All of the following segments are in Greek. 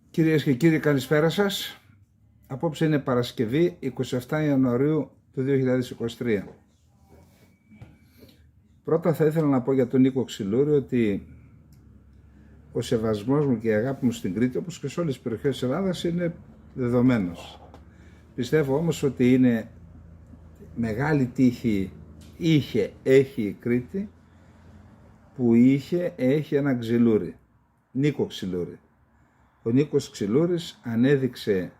Κυρίες και κύριοι, καλησπέρα σας. Απόψε είναι Παρασκευή, 27 Ιανουαρίου του 2023. Πρώτα θα ήθελα να πω για τον Νίκο Ξυλούρη ότι ο σεβασμός μου και η αγάπη μου στην Κρήτη, όπως και σε όλες τις περιοχές της Ελλάδας, είναι δεδομένος. Πιστεύω όμως ότι είναι μεγάλη τύχη έχει η Κρήτη που έχει ένα Ξυλούρη, Νίκο Ξυλούρη. Ο Νίκος Ξυλούρης ανέδειξε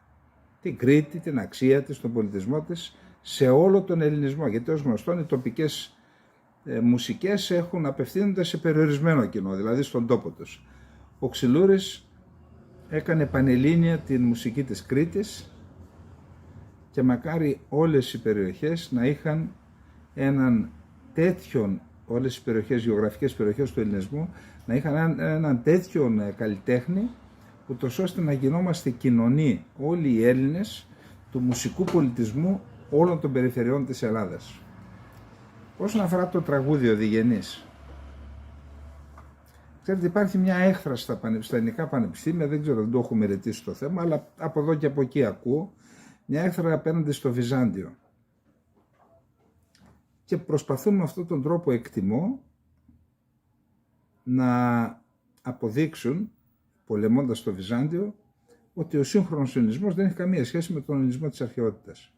την Κρήτη, την αξία της, τον πολιτισμό της σε όλο τον ελληνισμό, γιατί ως γνωστόν οι τοπικές μουσικές απευθύνονται σε περιορισμένο κοινό, δηλαδή στον τόπο τους. Ο Ξυλούρης έκανε πανελλήνια την μουσική της Κρήτης και μακάρι όλες οι περιοχές να είχαν έναν τέτοιον, όλες οι περιοχές, γεωγραφικές περιοχές του ελληνισμού, να είχαν έναν τέτοιον καλλιτέχνη, ούτως ώστε να γινόμαστε κοινωνοί όλοι οι Έλληνες του μουσικού πολιτισμού όλων των περιφερειών της Ελλάδας. Όσον αφορά το τραγούδι «Ο Διγενής», ξέρετε, υπάρχει μια έχθρα στα ελληνικά πανεπιστήμια, δεν ξέρω, δεν το έχω μελετήσει το θέμα, αλλά από εδώ και από εκεί ακούω, μια έχθρα απέναντι στο Βυζάντιο. Και προσπαθούν με αυτόν τον τρόπο, εκτιμώ, να αποδείξουν, πολεμώντας το Βυζάντιο, ότι ο σύγχρονος ελληνισμός δεν έχει καμία σχέση με τον ελληνισμό της αρχαιότητας.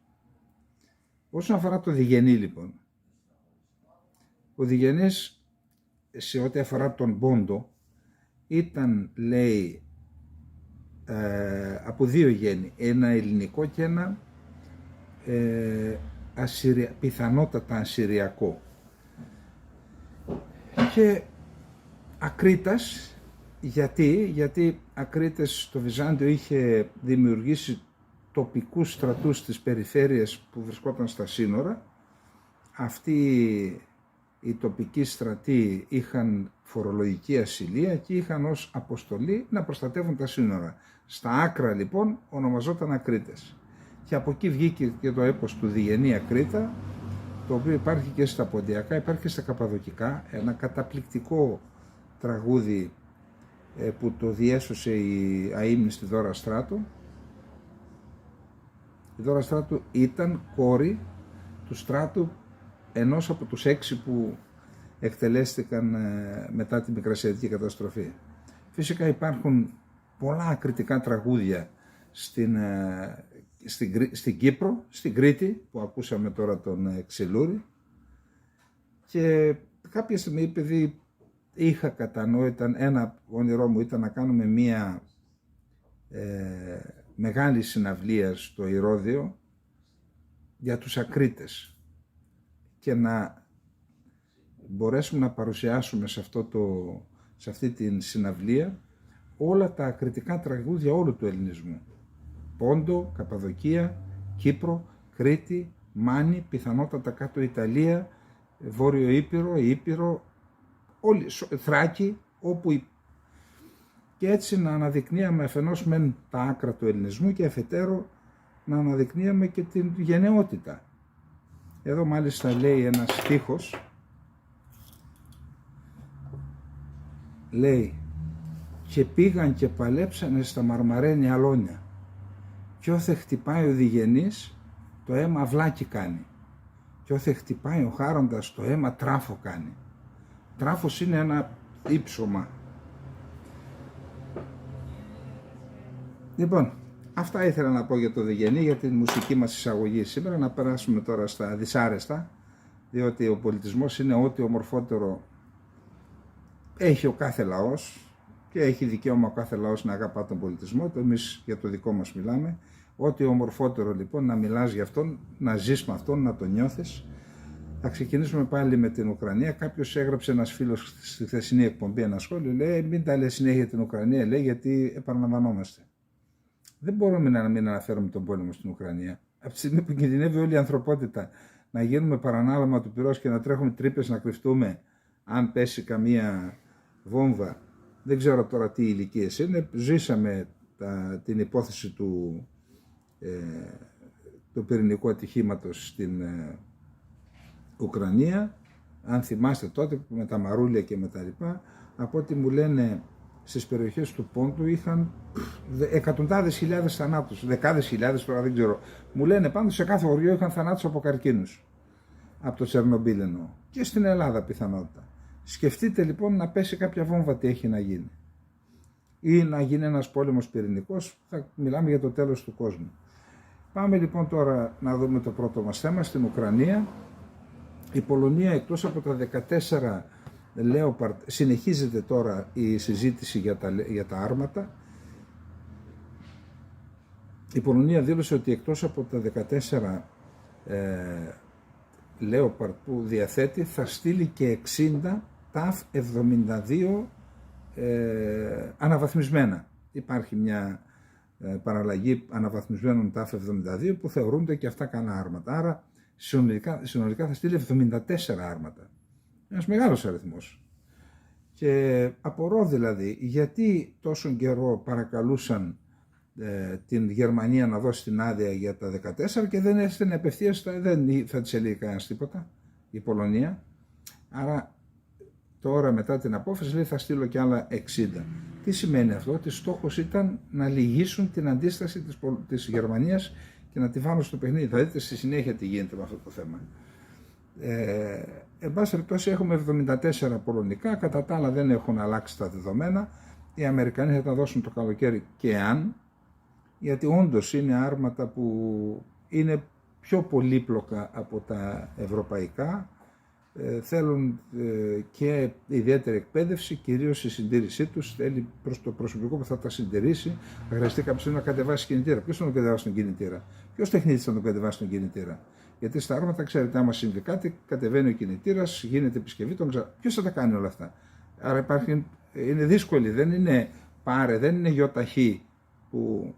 Όσον αφορά το Διγενή, λοιπόν, ο Διγενής, σε ό,τι αφορά τον Πόντο, ήταν, λέει, από δύο γέννη, ένα ελληνικό και ένα πιθανότατα ασσυριακό. Και Ακρίτας, γιατί Ακρίτες στο Βυζάντιο είχε δημιουργήσει τοπικούς στρατούς στις περιφέρειες που βρισκόταν στα σύνορα. Αυτοί οι τοπικοί στρατοί είχαν φορολογική ασυλία και είχαν ως αποστολή να προστατεύουν τα σύνορα. Στα άκρα, λοιπόν, ονομαζόταν Ακρίτες. Και από εκεί βγήκε και το έπος του Διγενή Ακρίτα, το οποίο υπάρχει και στα ποντιακά, υπάρχει και στα καπαδοκικά, ένα καταπληκτικό τραγούδι που το διέσωσε η αείμνηστη Δώρα Στράτου. Η Δώρα Στράτου ήταν κόρη του Στράτου, ενός από τους 6 που εκτελέστηκαν μετά τη Μικρασιατική καταστροφή. Φυσικά υπάρχουν πολλά ακριτικά τραγούδια στην Κύπρο, στην Κρήτη, που ακούσαμε τώρα τον Ξυλούρη, και κάποια στιγμή, επειδή είχα κατά νου, ένα όνειρό μου ήταν να κάνουμε μία μεγάλη συναυλία στο Ηρώδειο για τους Ακρίτες και να μπορέσουμε να παρουσιάσουμε σε αυτή την συναυλία όλα τα ακριτικά τραγούδια όλου του ελληνισμού. Πόντο, Καπαδοκία, Κύπρο, Κρήτη, Μάνη, πιθανότατα κάτω Ιταλία, Βόρειο Ήπειρο, Θράκη, όπου. Και έτσι να αναδεικνύαμε αφενός μεν τα άκρα του ελληνισμού και αφετέρου να αναδεικνύαμε και την γενναιότητα. Εδώ μάλιστα λέει ένας στίχος, λέει «Και πήγαν και παλέψανε στα μαρμαρένια αλόνια κι όθε χτυπάει ο Διγενής το αίμα αυλάκι κάνει κι όθε χτυπάει ο Χάροντας το αίμα τράφο κάνει». Τράφος είναι ένα ύψωμα. Λοιπόν, αυτά ήθελα να πω για το Διγενή, για την μουσική μας εισαγωγή σήμερα. Να περάσουμε τώρα στα δυσάρεστα, διότι ο πολιτισμός είναι ό,τι ομορφότερο έχει ο κάθε λαός και έχει δικαίωμα ο κάθε λαός να αγαπά τον πολιτισμό του. Εμείς για το δικό μας μιλάμε. Ό,τι ομορφότερο λοιπόν να μιλάς για αυτόν, να ζεις με αυτόν, να τον νιώθεις. Θα ξεκινήσουμε πάλι με την Ουκρανία. Κάποιος έγραψε, ένας φίλος στη χθεσινή εκπομπή, ένα σχόλιο, λέει μην τα λέει συνέχεια την Ουκρανία, λέει, γιατί επαναλαμβανόμαστε. Δεν μπορούμε να μην αναφέρουμε τον πόλεμο στην Ουκρανία. Από τη στιγμή που κινδυνεύει όλη η ανθρωπότητα να γίνουμε παρανάλωμα του πυρός και να τρέχουμε τρύπες να κρυφτούμε αν πέσει καμία βόμβα. Δεν ξέρω τώρα τι ηλικίες είναι. Ζήσαμε την υπόθεση του πυρηνικού ατυχήματος στην Ουκρανία. Αν θυμάστε τότε με τα μαρούλια και με τα λοιπά, από ό,τι μου λένε στις περιοχές του Πόντου είχαν εκατοντάδες χιλιάδες θανάτους, δεκάδες χιλιάδες τώρα δεν ξέρω. Μου λένε πάντως σε κάθε χωριό είχαν θανάτους από καρκίνους. Από το Τσερνομπίλ εννοώ. Και στην Ελλάδα πιθανότητα. Σκεφτείτε λοιπόν να πέσει κάποια βόμβα, τι έχει να γίνει. Ή να γίνει ένας πόλεμος πυρηνικός, θα μιλάμε για το τέλος του κόσμου. Πάμε λοιπόν τώρα να δούμε το πρώτο μας θέμα στην Ουκρανία. Η Πολωνία, εκτός από τα 14 Leopard, συνεχίζεται τώρα η συζήτηση για τα άρματα. Η Πολωνία δήλωσε ότι εκτός από τα 14 Leopard που διαθέτει, θα στείλει και 60 TAF-72 αναβαθμισμένα. Υπάρχει μια παραλλαγή αναβαθμισμένων TAF-72 που θεωρούνται και αυτά κανένα άρματα. Άρα συνολικά θα στείλει 74 άρματα. Ένας μεγάλος αριθμός. Και απορώ δηλαδή γιατί τόσο καιρό παρακαλούσαν την Γερμανία να δώσει την άδεια για τα 14 και δεν έστειλε απευθείας, δεν θα της έλεγε κανένας τίποτα, η Πολωνία. Άρα τώρα μετά την απόφαση λέει θα στείλω και άλλα 60. Τι σημαίνει αυτό? Ότι στόχος ήταν να λυγίσουν την αντίσταση της Γερμανίας και να τη βάλουν στο παιχνίδι. Θα δείτε στη συνέχεια τι γίνεται με αυτό το θέμα. Εν πάση περιπτώσει έχουμε 74 πολωνικά, κατά τα άλλα δεν έχουν αλλάξει τα δεδομένα. Οι Αμερικανοί θα τα δώσουν το καλοκαίρι και αν, γιατί όντως είναι άρματα που είναι πιο πολύπλοκα από τα ευρωπαϊκά, θέλουν και ιδιαίτερη εκπαίδευση, κυρίως η συντήρησή τους, θέλει προς το προσωπικό που θα τα συντηρήσει, θα χρειαστεί κάποιος να κατεβάσει κινητήρα. Ποιος θα τον κατεβάσει τον κινητήρα? Ποιος τεχνίτης θα τον κατεβάσει τον κινητήρα? Γιατί στα άρματα, ξέρετε, άμα συμβεί κάτι, κατεβαίνει ο κινητήρας, γίνεται επισκευή, ποιος θα τα κάνει όλα αυτά? Άρα είναι δύσκολη, δεν είναι πάρε, δεν είναι γιοταχή. Που...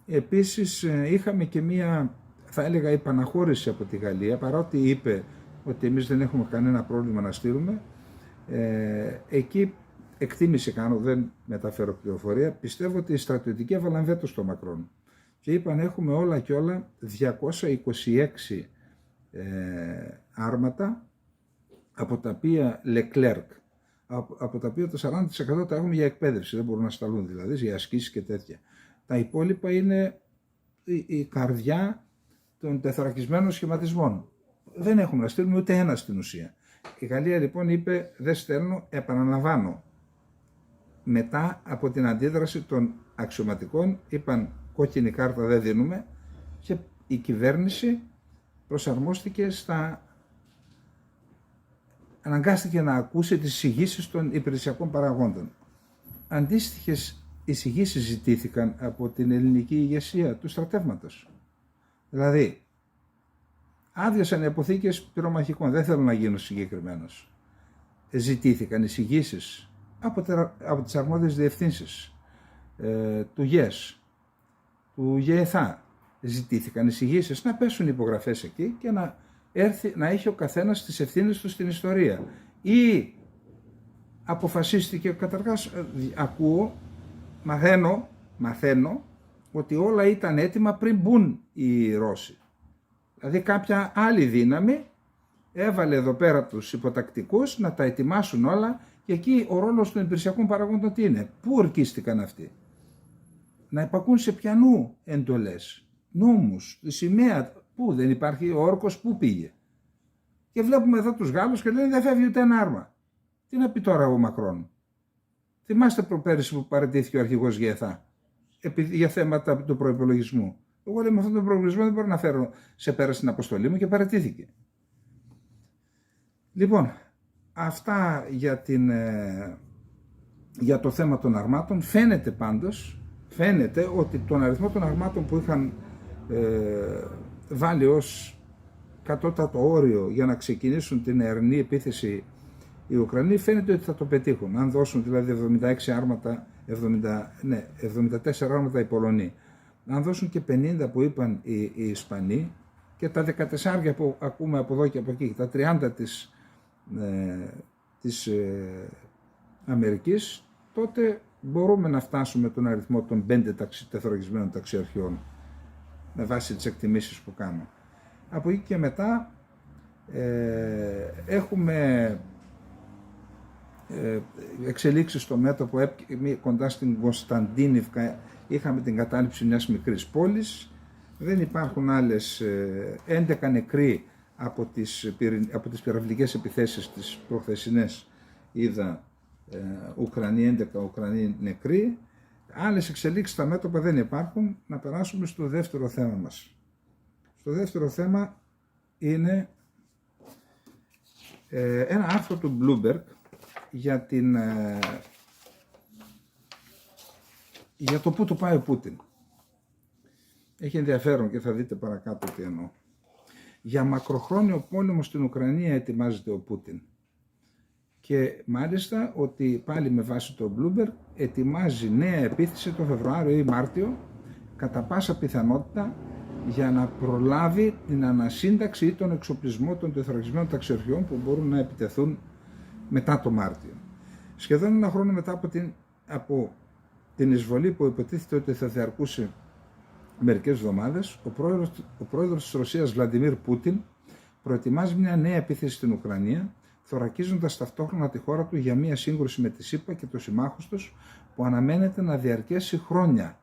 Επίσης είχαμε και μία, θα έλεγα, υπαναχώρηση από τη Γαλλία, παρότι είπε ότι εμείς δεν έχουμε κανένα πρόβλημα να στείλουμε. Εκεί εκτίμηση κάνω, δεν μεταφέρω πληροφορία, πιστεύω ότι οι στρατιωτικοί έβαλαν βέτο στο Μακρόν και είπαν έχουμε όλα και όλα 226 άρματα, από τα οποία Leclerc, από τα οποία το 40% τα έχουμε για εκπαίδευση, δεν μπορούν να σταλούν δηλαδή, για ασκήσεις και τέτοια. Τα υπόλοιπα είναι η καρδιά των τεθωρακισμένων σχηματισμών. Δεν έχουμε να στείλουμε ούτε ένα στην ουσία. Η Γαλλία λοιπόν είπε δεν στέλνω, επαναλαμβάνω. Μετά από την αντίδραση των αξιωματικών είπαν κόκκινη κάρτα δεν δίνουμε και η κυβέρνηση προσαρμόστηκε αναγκάστηκε να ακούσει τις εισηγήσεις των υπηρεσιακών παραγόντων. Αντίστοιχες εισηγήσεις ζητήθηκαν από την ελληνική ηγεσία του στρατεύματος. Δηλαδή, άδειασαν οι αποθήκες πυρομαχικών, δεν θέλω να γίνω συγκεκριμένος. Ζητήθηκαν εισηγήσεις από τις αρμόδιες διευθύνσεις του ΓΕΣ, του ΓΕΘΑ. Ζητήθηκαν εισηγήσεις να πέσουν υπογραφές εκεί και να έχει ο καθένας τις ευθύνες του στην ιστορία. Ή αποφασίστηκε, καταρχάς ακούω, μαθαίνω ότι όλα ήταν έτοιμα πριν μπουν οι Ρώσοι. Δηλαδή κάποια άλλη δύναμη έβαλε εδώ πέρα τους υποτακτικούς να τα ετοιμάσουν όλα και εκεί ο ρόλος των υπηρεσιακών παραγόντων τι είναι? Πού ορκίστηκαν αυτοί? Να υπακούν σε ποιανού εντολές, νόμους, σημαία, πού δεν υπάρχει, ο όρκος πού πήγε? Και βλέπουμε εδώ τους Γάλλους και λένε δεν φεύγει ούτε ένα άρμα. Τι να πει τώρα ο Μακρόν? Θυμάστε πέρυσι που παραιτήθηκε ο αρχηγός ΓΕΘΑ για θέματα του προϋπολογισμού? Εγώ λέω με αυτόν τον προβλησμό δεν μπορώ να φέρω σε πέρα στην αποστολή μου και παραιτήθηκε. Λοιπόν, αυτά για την για το θέμα των αρμάτων. Φαίνεται πάντως, ότι τον αριθμό των αρμάτων που είχαν βάλει ως κατώτατο όριο για να ξεκινήσουν την αερινή επίθεση οι Ουκρανοί, φαίνεται ότι θα το πετύχουν. Αν δώσουν δηλαδή 76 άρματα, 74 άρματα οι Πολωνοί, αν δώσουν και 50 που είπαν οι Ισπανοί και τα 14 που ακούμε από εδώ και από εκεί, τα 30 της Αμερικής, τότε μπορούμε να φτάσουμε τον αριθμό των 5 τεθωρακισμένων ταξιαρχιών με βάση τις εκτιμήσεις που κάνω. Από εκεί και μετά έχουμε εξελίξεις στο μέτωπο. Κοντά στην Κωνσταντίνιβκα είχαμε την κατάληψη μιας μικρής πόλης. Δεν υπάρχουν άλλες. 11 νεκροί από τις πυραυλικές επιθέσεις τις προχθεσινές είδα Ουκρανοί, 11 Ουκρανοί νεκροί. Άλλες εξελίξεις στα μέτωπα δεν υπάρχουν. Να περάσουμε στο δεύτερο θέμα μας. Το δεύτερο θέμα είναι ένα άρθρο του Bloomberg για το πού το πάει ο Πούτιν. Έχει ενδιαφέρον και θα δείτε παρακάτω τι εννοώ. Για μακροχρόνιο πόλεμο στην Ουκρανία ετοιμάζεται ο Πούτιν. Και μάλιστα ότι πάλι με βάση το Bloomberg ετοιμάζει νέα επίθεση το Φεβρουάριο ή Μάρτιο, κατά πάσα πιθανότητα, για να προλάβει την ανασύνταξη ή τον εξοπλισμό των τεθωρακισμένων ταξιαρχιών που μπορούν να επιτεθούν μετά το Μάρτιο. Σχεδόν ένα χρόνο μετά από την εισβολή που υποτίθεται ότι θα διαρκούσε μερικές εβδομάδες, ο πρόεδρος της Ρωσίας Βλαντιμίρ Πούτιν προετοιμάζει μια νέα επίθεση στην Ουκρανία, θωρακίζοντας ταυτόχρονα τη χώρα του για μια σύγκρουση με τη ΣΥΠΑ και τους συμμάχους τους που αναμένεται να διαρκέσει χρόνια.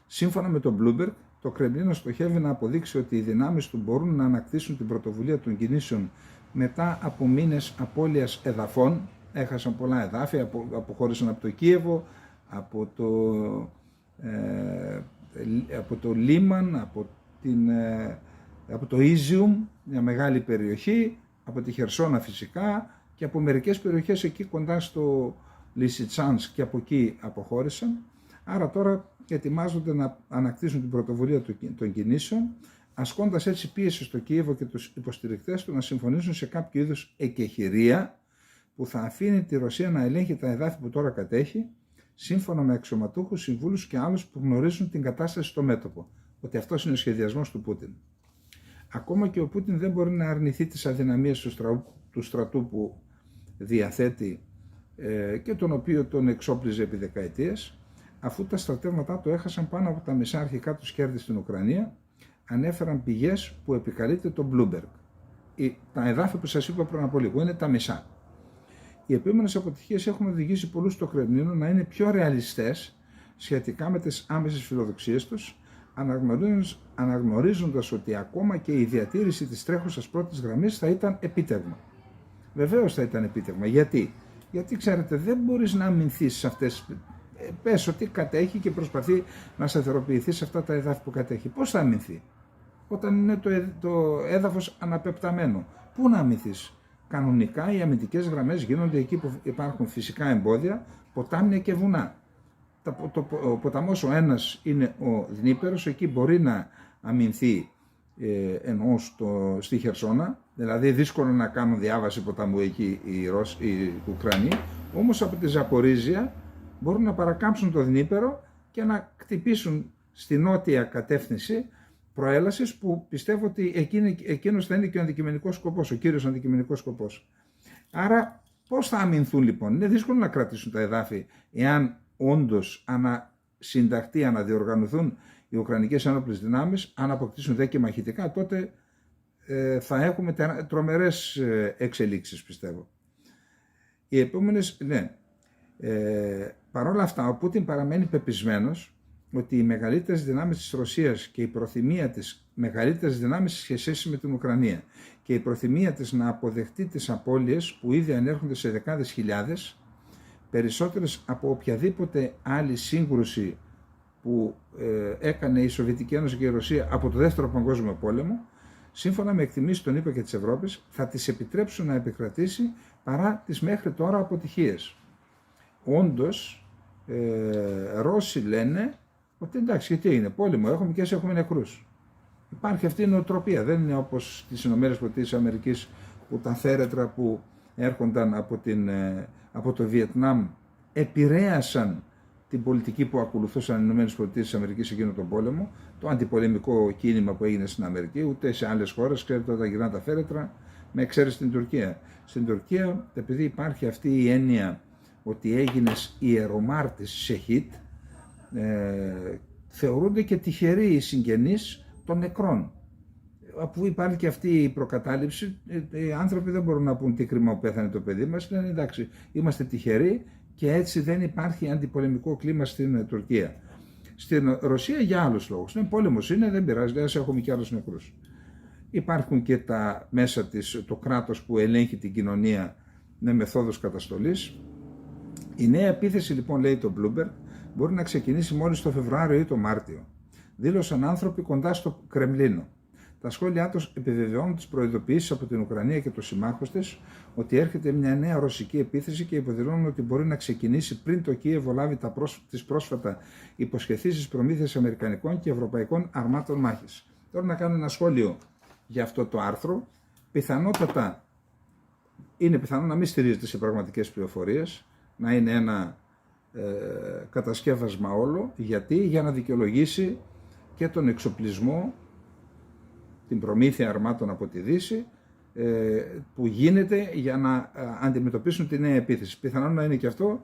Σύμφωνα με τον Bloomberg, το Κρεμλίνο στοχεύει να αποδείξει ότι οι δυνάμεις του μπορούν να ανακτήσουν την πρωτοβουλία των κινήσεων μετά από μήνες απώλειας εδαφών. Έχασαν πολλά εδάφη, αποχώρησαν από το Κίεβο, από το Λίμαν, από το Ίζιουμ, μια μεγάλη περιοχή, από τη Χερσόνα φυσικά και από μερικές περιοχές εκεί κοντά στο Λισιτσάνσκ και από εκεί αποχώρησαν. Άρα τώρα ετοιμάζονται να ανακτήσουν την πρωτοβουλία των κινήσεων, ασκώντας έτσι πίεση στο Κίεβο και τους υποστηρικτές του να συμφωνήσουν σε κάποιο είδους εκεχηρία που θα αφήνει τη Ρωσία να ελέγχει τα εδάφη που τώρα κατέχει, σύμφωνα με αξιωματούχους, συμβούλους και άλλους που γνωρίζουν την κατάσταση στο μέτωπο. Ότι αυτός είναι ο σχεδιασμός του Πούτιν. Ακόμα και ο Πούτιν δεν μπορεί να αρνηθεί τις αδυναμίες του στρατού που διαθέτει και τον οποίο τον εξόπλιζε επί δεκαετίες, αφού τα στρατεύματά του έχασαν πάνω από τα μισά αρχικά τους κέρδη στην Ουκρανία, ανέφεραν πηγές που επικαλείται το Bloomberg. Τα εδάφη που σας είπα πριν από λίγο είναι τα μισά. Οι επόμενες αποτυχίες έχουν οδηγήσει πολλούς στο Κρεμλίνο να είναι πιο ρεαλιστές σχετικά με τις άμεσες φιλοδοξίες τους, αναγνωρίζοντας ότι ακόμα και η διατήρηση της τρέχουσας πρώτης γραμμής θα ήταν επίτευγμα. Βεβαίως θα ήταν επίτευγμα. Γιατί ξέρετε, δεν μπορείς να αμυνθείς σε αυτές. Πες ότι κατέχει και προσπαθεί να σταθεροποιηθεί σε αυτά τα εδάφη που κατέχει. Πώς θα αμυνθεί όταν είναι το έδαφος αναπεπταμένο? Πού να αμυνθείς? Κανονικά οι αμυντικές γραμμές γίνονται εκεί που υπάρχουν φυσικά εμπόδια, ποτάμια και βουνά. Ο ποταμός ο ένας είναι ο Δνίπερος, εκεί μπορεί να αμυνθεί ενώ στη Χερσόνα, δηλαδή δύσκολο να κάνουν διάβαση ποταμού εκεί οι Ουκρανοί, όμως από τη Ζαπορίζια μπορούν να παρακάμψουν το Δνίπερο και να χτυπήσουν στη νότια κατεύθυνση προέλασης που πιστεύω ότι εκείνος θα είναι και ο αντικειμενικός σκοπός, ο κύριος αντικειμενικός σκοπός. Άρα πώς θα αμυνθούν λοιπόν? Είναι δύσκολο να κρατήσουν τα εδάφη εάν όντως ανασυνταχθεί, αναδιοργανωθούν οι Ουκρανικές ένοπλες δυνάμεις, αν αποκτήσουν δε και μαχητικά, τότε θα έχουμε τρομερές εξελίξεις πιστεύω. Οι επόμενες, παρόλα αυτά, ο Πούτιν παραμένει πεπισμένος ότι οι μεγαλύτερες δυνάμεις της Ρωσίας και η προθυμία της μεγαλύτερες δυνάμεις σε σχέση με την Ουκρανία και η προθυμία της να αποδεχτεί τις απώλειες που ήδη ανέρχονται σε δεκάδες χιλιάδες, περισσότερες από οποιαδήποτε άλλη σύγκρουση που έκανε η Σοβιετική Ένωση και η Ρωσία από το Δεύτερο Παγκόσμιο Πόλεμο, σύμφωνα με εκτιμήσεις των ΗΠΑ και της Ευρώπης, θα τις επιτρέψουν να επικρατήσει παρά τις μέχρι τώρα αποτυχίες. όντως Ρώσοι λένε ότι εντάξει, γιατί είναι πόλεμο, έχουμε και έχουμε νεκρούς. Υπάρχει αυτή η νοοτροπία, δεν είναι όπως στις ΗΠΑ που τα θέρετρα που έρχονταν από το Βιετνάμ επηρέασαν την πολιτική που ακολουθούσαν οι ΗΠΑ εκείνο τον πόλεμο, το αντιπολεμικό κίνημα που έγινε στην Αμερική, ούτε σε άλλες χώρες, ξέρετε, όταν γυρνάνε τα θέρετρα, με εξαίρεση στην Τουρκία. Στην Τουρκία, επειδή υπάρχει αυτή η έννοια ότι έγινες ιερομάρτης σεχίτ, θεωρούνται και τυχεροί οι συγγενείς των νεκρών. Αφού υπάρχει και αυτή η προκατάληψη, οι άνθρωποι δεν μπορούν να πούν τι κρίμα που πέθανε το παιδί μας, λένε εντάξει, είμαστε τυχεροί και έτσι δεν υπάρχει αντιπολεμικό κλίμα στην Τουρκία. Στην Ρωσία για άλλους λόγους. Ναι, πόλεμος είναι, δεν πειράζει, ας έχουμε και άλλους νεκρούς. Υπάρχουν και τα μέσα το κράτος που ελέγχει την κοινωνία με μεθόδους καταστολής. Η νέα επίθεση λοιπόν, λέει το Bloomberg, μπορεί να ξεκινήσει μόλις το Φεβρουάριο ή το Μάρτιο. Δήλωσαν άνθρωποι κοντά στο Κρεμλίνο. Τα σχόλιά τους επιβεβαιώνουν τις προειδοποιήσεις από την Ουκρανία και τους συμμάχους της ότι έρχεται μια νέα ρωσική επίθεση και υποδηλώνουν ότι μπορεί να ξεκινήσει πριν το Κίεβο λάβει τις πρόσφατα υποσχεθήσεις προμήθειας αμερικανικών και ευρωπαϊκών αρμάτων μάχης. Τώρα να κάνω ένα σχόλιο για αυτό το άρθρο. Πιθανότατα είναι πιθανό να μην στηρίζεται σε πραγματικές πληροφορίες, να είναι ένα κατασκεύασμα όλο. Γιατί? Για να δικαιολογήσει και τον εξοπλισμό, την προμήθεια αρμάτων από τη Δύση που γίνεται για να αντιμετωπίσουν τη νέα επίθεση. Πιθανόν να είναι και αυτό.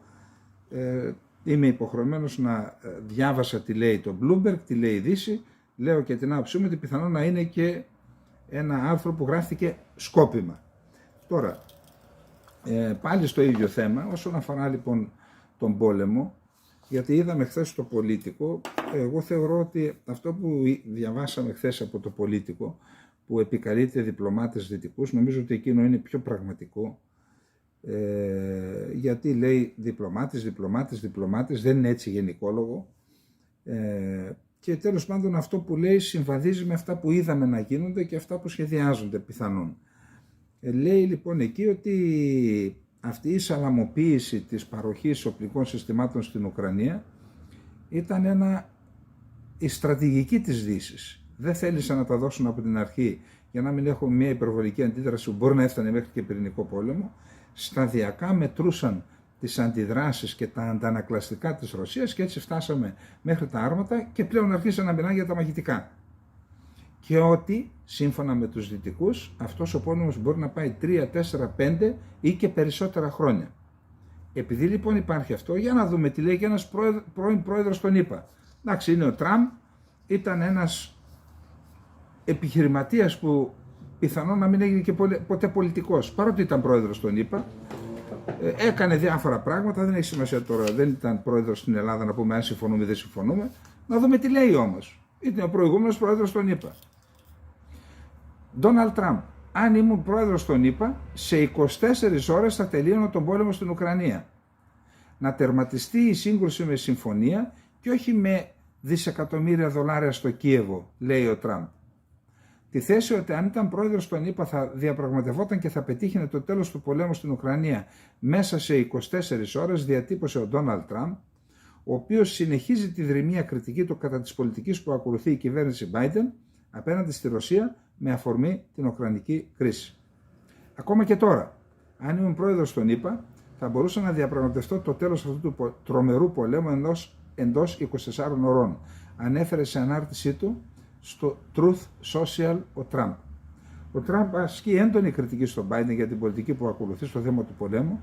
Είμαι υποχρεωμένος να διάβασα τι λέει το Bloomberg, τι λέει η Δύση. Λέω και την άποψή μου ότι πιθανόν να είναι και ένα άρθρο που γράφτηκε σκόπιμα. Τώρα, πάλι στο ίδιο θέμα, όσον αφορά λοιπόν τον πόλεμο, γιατί είδαμε χθες το Πολίτικο, εγώ θεωρώ ότι αυτό που διαβάσαμε χθες από το Πολίτικο, που επικαλείται διπλωμάτες δυτικούς, νομίζω ότι εκείνο είναι πιο πραγματικό, γιατί λέει διπλωμάτες, δεν είναι έτσι γενικόλογο, και τέλος πάντων αυτό που λέει συμβαδίζει με αυτά που είδαμε να γίνονται και αυτά που σχεδιάζονται πιθανόν. Λέει λοιπόν εκεί ότι αυτή η σαλαμοποίηση της παροχής οπλικών συστημάτων στην Ουκρανία ήταν η στρατηγική της Δύσης. Δεν θέλησαν να τα δώσουν από την αρχή για να μην έχουμε μια υπερβολική αντίδραση που μπορεί να έφτανε μέχρι και πυρηνικό πόλεμο. Σταδιακά μετρούσαν τις αντιδράσεις και τα αντανακλαστικά της Ρωσίας και έτσι φτάσαμε μέχρι τα άρματα και πλέον αρχίσαν να μιλάνε για τα μαχητικά. Και ότι, σύμφωνα με τους δυτικούς, αυτός ο πόλεμος μπορεί να πάει 3, 4, 5 ή και περισσότερα χρόνια. Επειδή λοιπόν υπάρχει αυτό, για να δούμε τι λέει και ένας πρώην πρόεδρος των ΗΠΑ. Εντάξει, είναι ο Τραμπ, ήταν ένας επιχειρηματίας που πιθανόν να μην έγινε και ποτέ πολιτικός, παρότι ήταν πρόεδρος των ΗΠΑ. Έκανε διάφορα πράγματα, δεν έχει σημασία τώρα, δεν ήταν πρόεδρος στην Ελλάδα να πούμε αν συμφωνούμε ή δεν συμφωνούμε. Να δούμε τι λέει όμως. Ήταν ο προηγούμενος πρόεδρος των ΗΠΑ. Ντόναλντ Τραμπ, αν ήμουν πρόεδρος των ΗΠΑ, σε 24 ώρες θα τελείωνα τον πόλεμο στην Ουκρανία. Να τερματιστεί η σύγκρουση με συμφωνία και όχι με δισεκατομμύρια δολάρια στο Κίεβο, λέει ο Τραμπ. Τη θέση ότι αν ήταν πρόεδρος των ΗΠΑ θα διαπραγματευόταν και θα πετύχαινε το τέλος του πολέμου στην Ουκρανία μέσα σε 24 ώρες, διατύπωσε ο Ντόναλντ Τραμπ, ο οποίος συνεχίζει τη δρυμία κριτική του κατά της πολιτικής που ακολουθεί η κυβέρνηση Biden απέναντι στη Ρωσία με αφορμή την Ουκρανική κρίση. Ακόμα και τώρα, αν ήμουν πρόεδρος των ΗΠΑ, θα μπορούσα να διαπραγματευτώ το τέλος αυτού του τρομερού πολέμου εντός 24 ωρών. Ανέφερε σε ανάρτησή του στο Truth Social ο Τραμπ. Ο Τραμπ ασκεί έντονη κριτική στον Biden για την πολιτική που ακολουθεί στο θέμα του πολέμου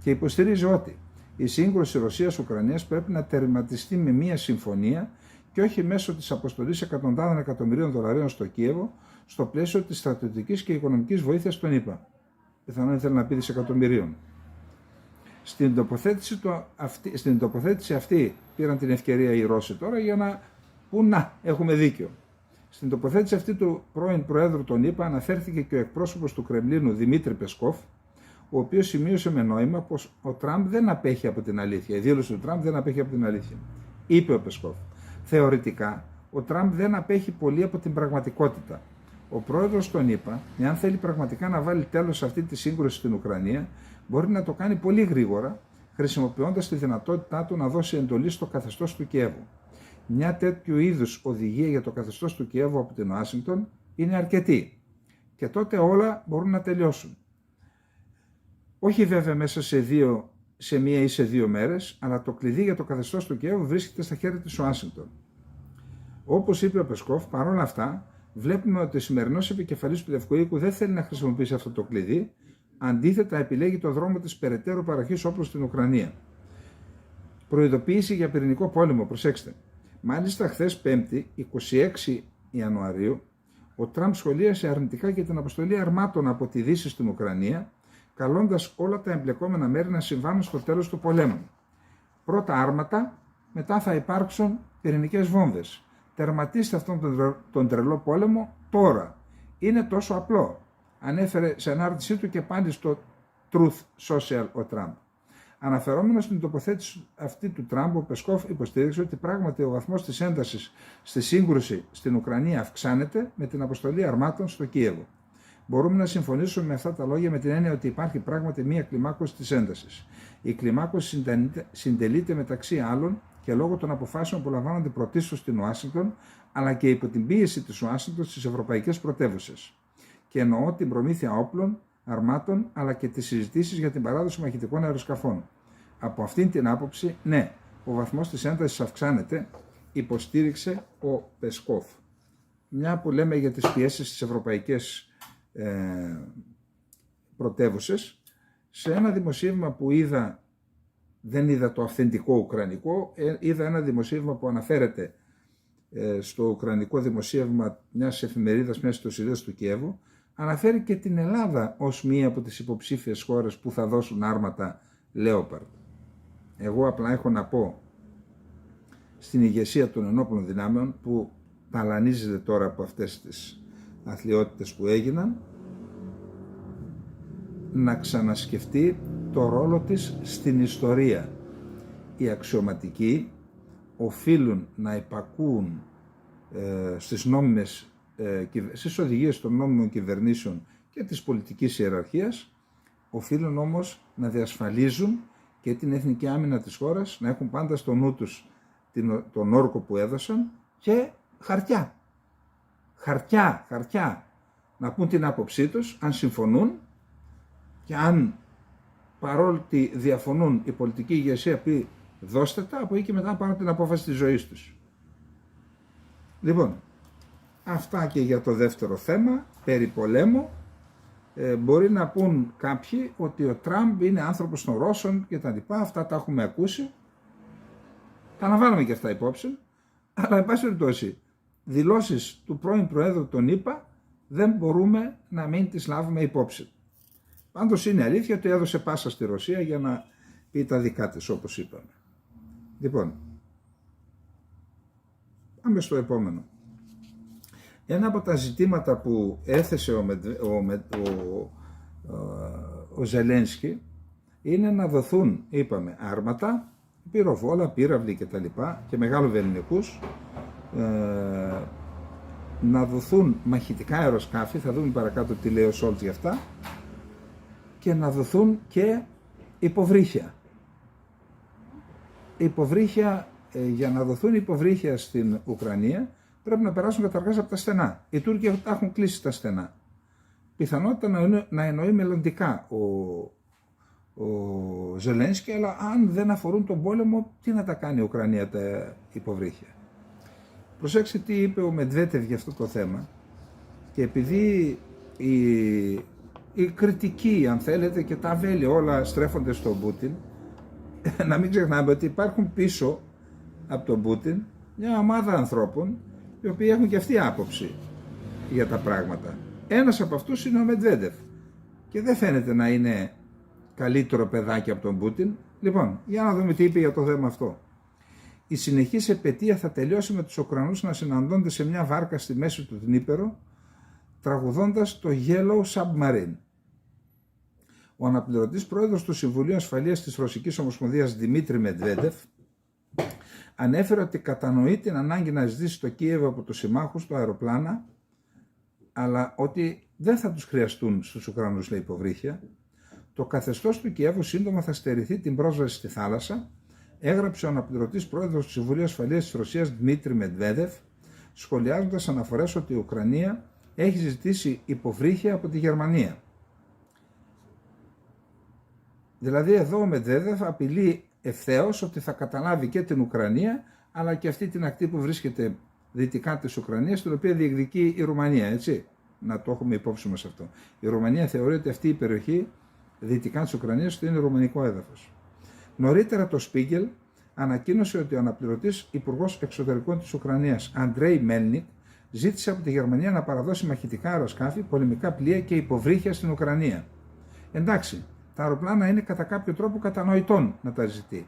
και υποστηρίζει ότι η σύγκρουση Ρωσίας-Ουκρανίας πρέπει να τερματιστεί με μια συμφωνία και όχι μέσω της αποστολής εκατοντάδων εκατομμυρίων δολαρίων στο Κίεβο, στο πλαίσιο της στρατιωτικής και οικονομικής βοήθειας των ΗΠΑ. Πιθανόν ήθελε να πει δισεκατομμυρίων. Στην τοποθέτηση αυτή πήραν την ευκαιρία οι Ρώσοι τώρα για να πούν να, έχουμε δίκιο. Στην τοποθέτηση αυτή του πρώην Προέδρου των ΗΠΑ αναφέρθηκε και ο εκπρόσωπος του Κρεμλίνου Δημήτρη Πεσκόφ, ο οποίος σημείωσε με νόημα πως ο Τραμπ δεν απέχει από την αλήθεια. Η δήλωση του Τραμπ δεν απέχει από την αλήθεια. Είπε ο Πεσκόφ. Θεωρητικά, ο Τραμπ δεν απέχει πολύ από την πραγματικότητα. Ο πρόεδρος των ΗΠΑ, εάν θέλει πραγματικά να βάλει τέλος σε αυτή τη σύγκρουση στην Ουκρανία, μπορεί να το κάνει πολύ γρήγορα, χρησιμοποιώντας τη δυνατότητά του να δώσει εντολή στο καθεστώς του Κιέβου. Μια τέτοιου είδους οδηγία για το καθεστώς του Κιέβου από την Ουάσιγκτον είναι αρκετή και τότε όλα μπορούν να τελειώσουν. Όχι βέβαια μέσα σε μία ή σε 2 μέρες, αλλά το κλειδί για το καθεστώς του Κιέβου βρίσκεται στα χέρια της Ουάσιγκτον. Όπως είπε ο Πεσκόφ, παρόλα αυτά, βλέπουμε ότι ο σημερινός επικεφαλής του Λευκού Οίκου δεν θέλει να χρησιμοποιήσει αυτό το κλειδί, αντίθετα επιλέγει το δρόμο της περαιτέρω παροχής όπλων στην Ουκρανία. Προειδοποίηση για πυρηνικό πόλεμο, προσέξτε. Μάλιστα, χθες 5η, 26 Ιανουαρίου, ο Τραμπ σχολίασε αρνητικά για την αποστολή αρμάτων από τη Δύση στην Ουκρανία, καλώντας όλα τα εμπλεκόμενα μέρη να συμβάνουν στο τέλος του πολέμου. Πρώτα άρματα, μετά θα υπάρξουν πυρηνικές βόμβες. Τερματίστε αυτόν τον τρελό πόλεμο τώρα. Είναι τόσο απλό. Ανέφερε σε ανάρτησή του και πάλι στο Truth Social ο Τραμπ. Αναφερόμενος στην τοποθέτηση αυτή του Τραμπ, ο Πεσκόφ υποστήριξε ότι πράγματι ο βαθμός της έντασης στη σύγκρουση στην Ουκρανία αυξάνεται με την αποστολή αρμάτων στο Κίεβο. Μπορούμε να συμφωνήσουμε με αυτά τα λόγια με την έννοια ότι υπάρχει πράγματι μία κλιμάκωση της έντασης. Η κλιμάκωση συντελείται μεταξύ άλλων και λόγω των αποφάσεων που λαμβάνονται πρωτίστως στην Ουάσιγκτον, αλλά και υπό την πίεση της Ουάσιγκτον στις ευρωπαϊκές πρωτεύουσες. Και εννοώ την προμήθεια όπλων, αρμάτων, αλλά και τις συζητήσεις για την παράδοση μαχητικών αεροσκαφών. Από αυτήν την άποψη, ναι, ο βαθμός της έντασης αυξάνεται, υποστήριξε ο Πεσκόφ. Μια που λέμε για τις πιέσεις στις ευρωπαϊκές πρωτεύουσες, σε ένα δημοσίευμα που είδα, δεν είδα το αυθεντικό ουκρανικό, είδα ένα δημοσίευμα που αναφέρεται στο ουκρανικό δημοσίευμα μιας εφημερίδας, μιας ιστοσελίδας του Κιέβου, αναφέρει και την Ελλάδα ως μία από τις υποψήφιες χώρες που θα δώσουν άρματα Λέοπαρντ. Εγώ απλά έχω να πω στην ηγεσία των ενόπλων δυνάμεων που ταλανίζεται τώρα από αυτές τις αθλιότητες που έγιναν, να ξανασκεφτεί το ρόλο της στην ιστορία. Οι αξιωματικοί οφείλουν να υπακούουν στις οδηγίες των νόμιμων κυβερνήσεων και της πολιτικής ιεραρχίας, οφείλουν όμως να διασφαλίζουν και την εθνική άμυνα της χώρας, να έχουν πάντα στο νου τους τον όρκο που έδωσαν και χαρτιά. Χαρτιά. Να πούν την άποψή τους, αν συμφωνούν, και αν παρότι διαφωνούν η πολιτική ηγεσία πει δώστε τα, από εκεί και μετά πάρουν την απόφαση της ζωής τους. Λοιπόν, αυτά και για το δεύτερο θέμα, περί πολέμου. Μπορεί να πούν κάποιοι ότι ο Τραμπ είναι άνθρωπος των Ρώσων και τα λοιπά, αυτά τα έχουμε ακούσει. Τα αναβάλαμε και αυτά υπόψη, αλλά εν πάση περιπτώσει, δηλώσεις του πρώην Προέδρου των ΗΠΑ δεν μπορούμε να μην τις λάβουμε υπόψη. Πάντως είναι αλήθεια ότι έδωσε πάσα στη Ρωσία για να πει τα δικά της, όπως είπαμε. Λοιπόν, πάμε στο επόμενο. Ένα από τα ζητήματα που έθεσε ο Ζελένσκι είναι να δοθούν, είπαμε, άρματα, πυροβόλα, πύραυλοι κτλ. Και μεγαλοβελληνικούς, να δοθούν μαχητικά αεροσκάφη, θα δούμε παρακάτω τι λέει ο Σόλτς για αυτά, και να δοθούν και υποβρύχια. Για να δοθούν υποβρύχια στην Ουκρανία πρέπει να περάσουν καταρχάς από τα στενά. Οι Τούρκοι τα έχουν κλείσει τα στενά. Πιθανότητα να εννοεί μελλοντικά ο Ζελένσκι, αλλά αν δεν αφορούν τον πόλεμο, τι να τα κάνει η Ουκρανία τα υποβρύχια. Προσέξτε τι είπε ο Μεντβέτεβ για αυτό το θέμα, και επειδή η κριτική, αν θέλετε, και τα βέλη όλα στρέφονται στον Πούτιν, να μην ξεχνάμε ότι υπάρχουν πίσω από τον Πούτιν μια ομάδα ανθρώπων οι οποίοι έχουν και αυτή άποψη για τα πράγματα. Ένας από αυτούς είναι ο Μεντβέτεβ και δεν φαίνεται να είναι καλύτερο παιδάκι από τον Πούτιν. Λοιπόν, για να δούμε τι είπε για το θέμα αυτό. Η συνεχής επετεία θα τελειώσει με τους Ουκρανούς να συναντώνται σε μια βάρκα στη μέση του Δνήπερο, τραγουδώντας το Yellow Submarine. Ο αναπληρωτής πρόεδρος του Συμβουλίου Ασφαλείας της Ρωσικής Ομοσπονδίας Δημήτρη Μεντβέντεφ ανέφερε ότι κατανοεί την ανάγκη να ζητήσει το Κίεβο από τους συμμάχους του αεροπλάνα, αλλά ότι δεν θα τους χρειαστούν στους Ουκρανούς, λέει, υποβρύχια. Το καθεστώς του Κιέβου σύντομα θα στερηθεί την πρόσβαση στη θάλασσα, έγραψε ο αναπληρωτής πρόεδρος του Συμβουλίου Ασφαλείας της Ρωσίας Δημήτρη Μετβέντεφ, σχολιάζοντας αναφορές ότι η Ουκρανία έχει ζητήσει υποβρύχια από τη Γερμανία. Δηλαδή εδώ ο Μετβέντεφ απειλεί ευθέως ότι θα καταλάβει και την Ουκρανία, αλλά και αυτή την ακτή που βρίσκεται δυτικά της Ουκρανίας, την οποία διεκδικεί η Ρουμανία, έτσι. Να το έχουμε υπόψη μας αυτό. Η Ρουμανία θεωρεί ότι αυτή η περιοχή δυτικά της Ουκρανίας είναι ρουμανικό έδαφος. Νωρίτερα το Σπίγκελ ανακοίνωσε ότι ο αναπληρωτής υπουργός εξωτερικών της Ουκρανίας, Αντρέι Μέλνικ, ζήτησε από τη Γερμανία να παραδώσει μαχητικά αεροσκάφη, πολεμικά πλοία και υποβρύχια στην Ουκρανία. Εντάξει, τα αεροπλάνα είναι κατά κάποιο τρόπο κατανοητόν να τα ζητεί.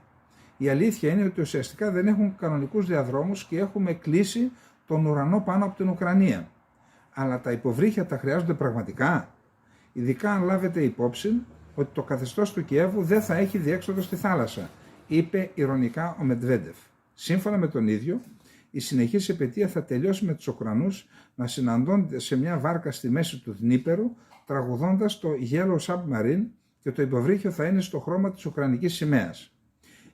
Η αλήθεια είναι ότι ουσιαστικά δεν έχουν κανονικούς διαδρόμους και έχουμε κλείσει τον ουρανό πάνω από την Ουκρανία. Αλλά τα υποβρύχια τα χρειάζονται πραγματικά. Ειδικά αν λάβετε υπόψη ότι το καθεστώς του Κιέβου δεν θα έχει διέξοδο στη θάλασσα, είπε ειρωνικά ο Μετβέντεφ. Σύμφωνα με τον ίδιο, η συνεχής επετεία θα τελειώσει με τους Ουκρανούς να συναντώνται σε μια βάρκα στη μέση του Δνίπερου, τραγουδώντας το Yellow Submarine, και το υποβρύχιο θα είναι στο χρώμα της Ουκρανικής σημαίας.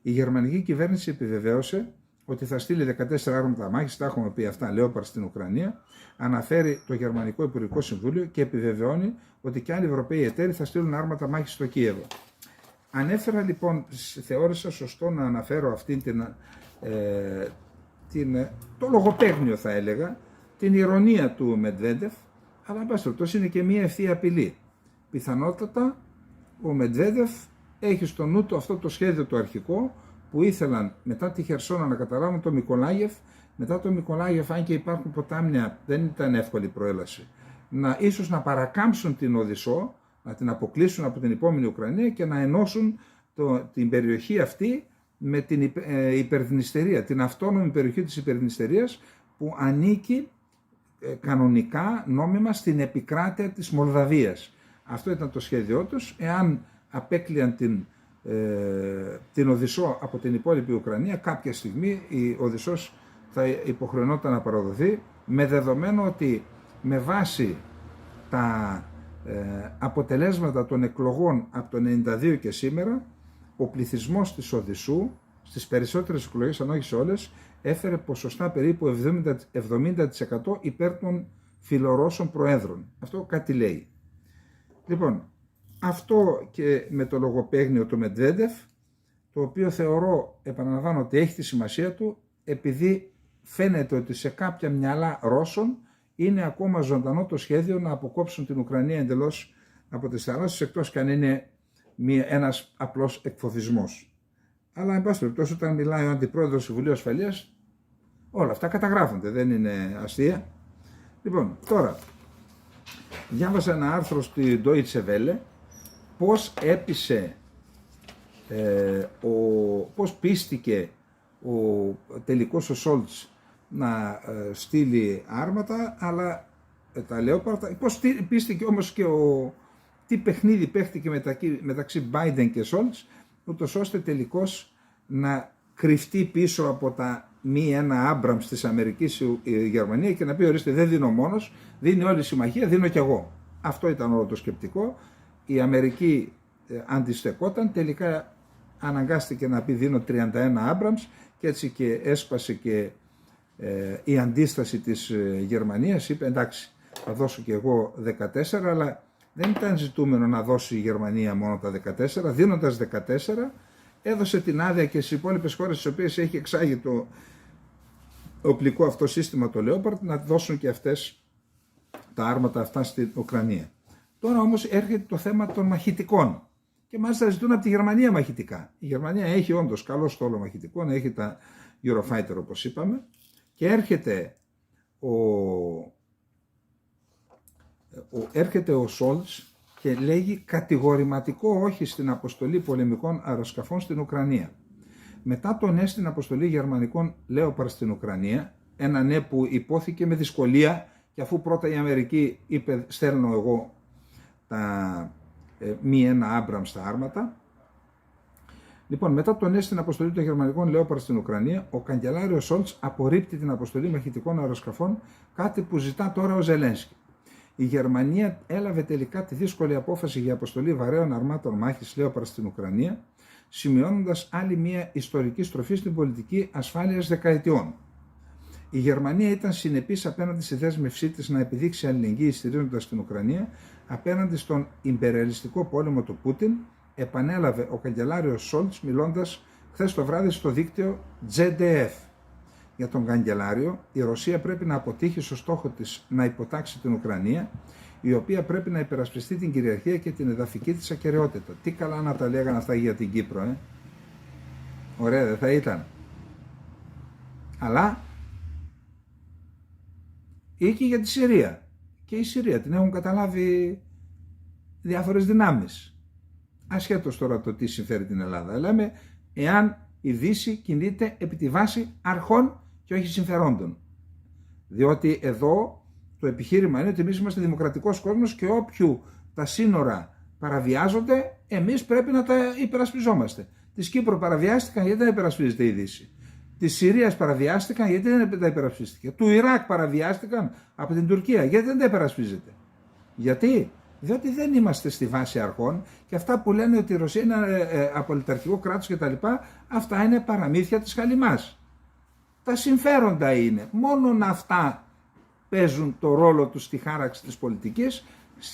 Η γερμανική κυβέρνηση επιβεβαίωσε ότι θα στείλει 14 άρματα μάχης, τα έχουμε πει αυτά, Λέοπαρ στην Ουκρανία, αναφέρει το Γερμανικό Υπουργικό Συμβούλιο και επιβεβαιώνει ότι και άλλοι Ευρωπαίοι εταίροι θα στείλουν άρματα μάχης στο Κίεβο. Ανέφερα λοιπόν, θεώρησα σωστό να αναφέρω αυτή το λογοπαίγνιο θα έλεγα, την ηρωνία του Μετβέντεφ, αλλά μπαστορτός είναι και μια ευθεία απειλή. Πιθανότατα ο Μετβέντεφ έχει στο νου του αυτό το σχέδιο το αρχικό που ήθελαν μετά τη Χερσόνα να καταλάβουν το Μικολάγεφ. Μετά το Μικολάγεφ, αν και υπάρχουν ποτάμια, δεν ήταν εύκολη προέλαση, ίσως να παρακάμψουν την Οδυσσό, να την αποκλείσουν από την επόμενη Ουκρανία και να ενώσουν την περιοχή αυτή με την Υπερδνηστερία, την αυτόνομη περιοχή της Υπερδνηστερίας που ανήκει κανονικά, νόμιμα, στην επικράτεια της Μολδαβίας. Αυτό ήταν το σχέδιό τους. Εάν απέκλειαν την Οδυσσό από την υπόλοιπη Ουκρανία, κάποια στιγμή η Οδυσσός θα υποχρεωνόταν να παραδοθεί, με δεδομένο ότι με βάση τα αποτελέσματα των εκλογών από το 1992 και σήμερα, ο πληθυσμός της Οδυσσού στις περισσότερες εκλογές, αν όχι σε όλες, έφερε ποσοστά περίπου 70% υπέρ των φιλορώσων προέδρων. Αυτό κάτι λέει. Λοιπόν, αυτό και με το λογοπαίγνιο του Μετβέντεφ, το οποίο θεωρώ, επαναλαμβάνω, ότι έχει τη σημασία του, επειδή φαίνεται ότι σε κάποια μυαλά Ρώσων είναι ακόμα ζωντανό το σχέδιο να αποκόψουν την Ουκρανία εντελώς από τις θάλασσες, εκτός και αν είναι ένας απλός εκφοβισμός. Αλλά, εν πάση περιπτώσει, όταν μιλάει ο Αντιπρόεδρος του Συμβουλίου Ασφαλείας, όλα αυτά καταγράφονται, δεν είναι αστεία. Λοιπόν, τώρα, διάβασα ένα άρθρο στη Deutsche Welle, πώς έπεισε, πώς πίστηκε τελικός ο Σόλτς να στείλει άρματα, αλλά τα Λέοπαρτα, πώς πίστηκε όμως και τι παιχνίδι παίχτηκε μεταξύ Biden και Σόλτς, ούτως ώστε τελικώς να κρυφτεί πίσω από τα μη-1 Άμπραμς της Αμερικής η Γερμανία και να πει, ορίστε, δεν δίνω μόνος, δίνει όλη η συμμαχία, δίνω κι εγώ. Αυτό ήταν όλο το σκεπτικό. Η Αμερική αντιστεκόταν, τελικά αναγκάστηκε να πει δίνω 31 Άμπραμς και έτσι και έσπασε και η αντίσταση της Γερμανίας. Είπε, εντάξει, θα δώσω κι εγώ 14, αλλά δεν ήταν ζητούμενο να δώσει η Γερμανία μόνο τα 14, δίνοντας 14, έδωσε την άδεια και στις υπόλοιπες χώρες στις οποίες έχει εξάγει το οπλικό αυτό σύστημα, το Leopard, να δώσουν και αυτές τα άρματα αυτά στην Ουκρανία. Τώρα όμως έρχεται το θέμα των μαχητικών και μάλιστα ζητούν από τη Γερμανία μαχητικά. Η Γερμανία έχει όντως καλό στόλο μαχητικών, έχει τα Eurofighter όπως είπαμε, και έρχεται ο Σόλτς και λέγει κατηγορηματικό όχι στην αποστολή πολεμικών αεροσκαφών στην Ουκρανία. Μετά το ναι στην αποστολή γερμανικών Λέοπαρ στην Ουκρανία, ένα ναι που υπόθηκε με δυσκολία, και αφού πρώτα η Αμερική είπε στέλνω εγώ τα μη-1 Άμπραμς τα άρματα. Λοιπόν, μετά το ναι στην αποστολή των γερμανικών Λέοπαρ στην Ουκρανία, ο καγκελάριος Σόλτς απορρίπτει την αποστολή μαχητικών αεροσκαφών, κάτι που ζητά τώρα ο Ζελένσκι. η Γερμανία έλαβε τελικά τη δύσκολη απόφαση για αποστολή βαρέων αρμάτων μάχης Λέοπαρντ στην Ουκρανία, σημειώνοντας άλλη μια ιστορική στροφή στην πολιτική ασφάλειας δεκαετιών. Η Γερμανία ήταν συνεπής απέναντι στη δέσμευσή της να επιδείξει αλληλεγγύη στηρίζοντας την Ουκρανία απέναντι στον ιμπεριαλιστικό πόλεμο του Πούτιν, επανέλαβε ο καγκελάριος Σόλτς μιλώντας χθες το βράδυ στο δίκτυο ZDF. Για τον καγκελάριο, η Ρωσία πρέπει να αποτύχει στο στόχο της να υποτάξει την Ουκρανία, η οποία πρέπει να υπερασπιστεί την κυριαρχία και την εδαφική της ακεραιότητα. Τι καλά να τα λέγανε αυτά για την Κύπρο, Ωραία, δεν θα ήταν. Αλλά ή και για τη Συρία. Και η Συρία την έχουν καταλάβει διάφορες δυνάμεις. Ασχέτως τώρα το τι συμφέρει την Ελλάδα. Λέμε, εάν η Δύση κινείται επί τη βάση αρχών και όχι συμφερόντων. Διότι εδώ το επιχείρημα είναι ότι εμείς είμαστε δημοκρατικός κόσμος και όποιου τα σύνορα παραβιάζονται, εμείς πρέπει να τα υπερασπιζόμαστε. Της Κύπρου παραβιάστηκαν, γιατί δεν υπερασπίζεται η Δύση. Της Συρίας παραβιάστηκαν, γιατί δεν τα υπερασπίστηκε. Του Ιράκ παραβιάστηκαν από την Τουρκία, γιατί δεν τα υπερασπίζεται. Γιατί? Διότι δεν είμαστε στη βάση αρχών και αυτά που λένε ότι η Ρωσία είναι απολυταρχικό κράτος κτλ. Αυτά είναι παραμύθια της χαλιμάς. Τα συμφέροντα είναι. Μόνον αυτά παίζουν το ρόλο τους στη χάραξη της πολιτικής.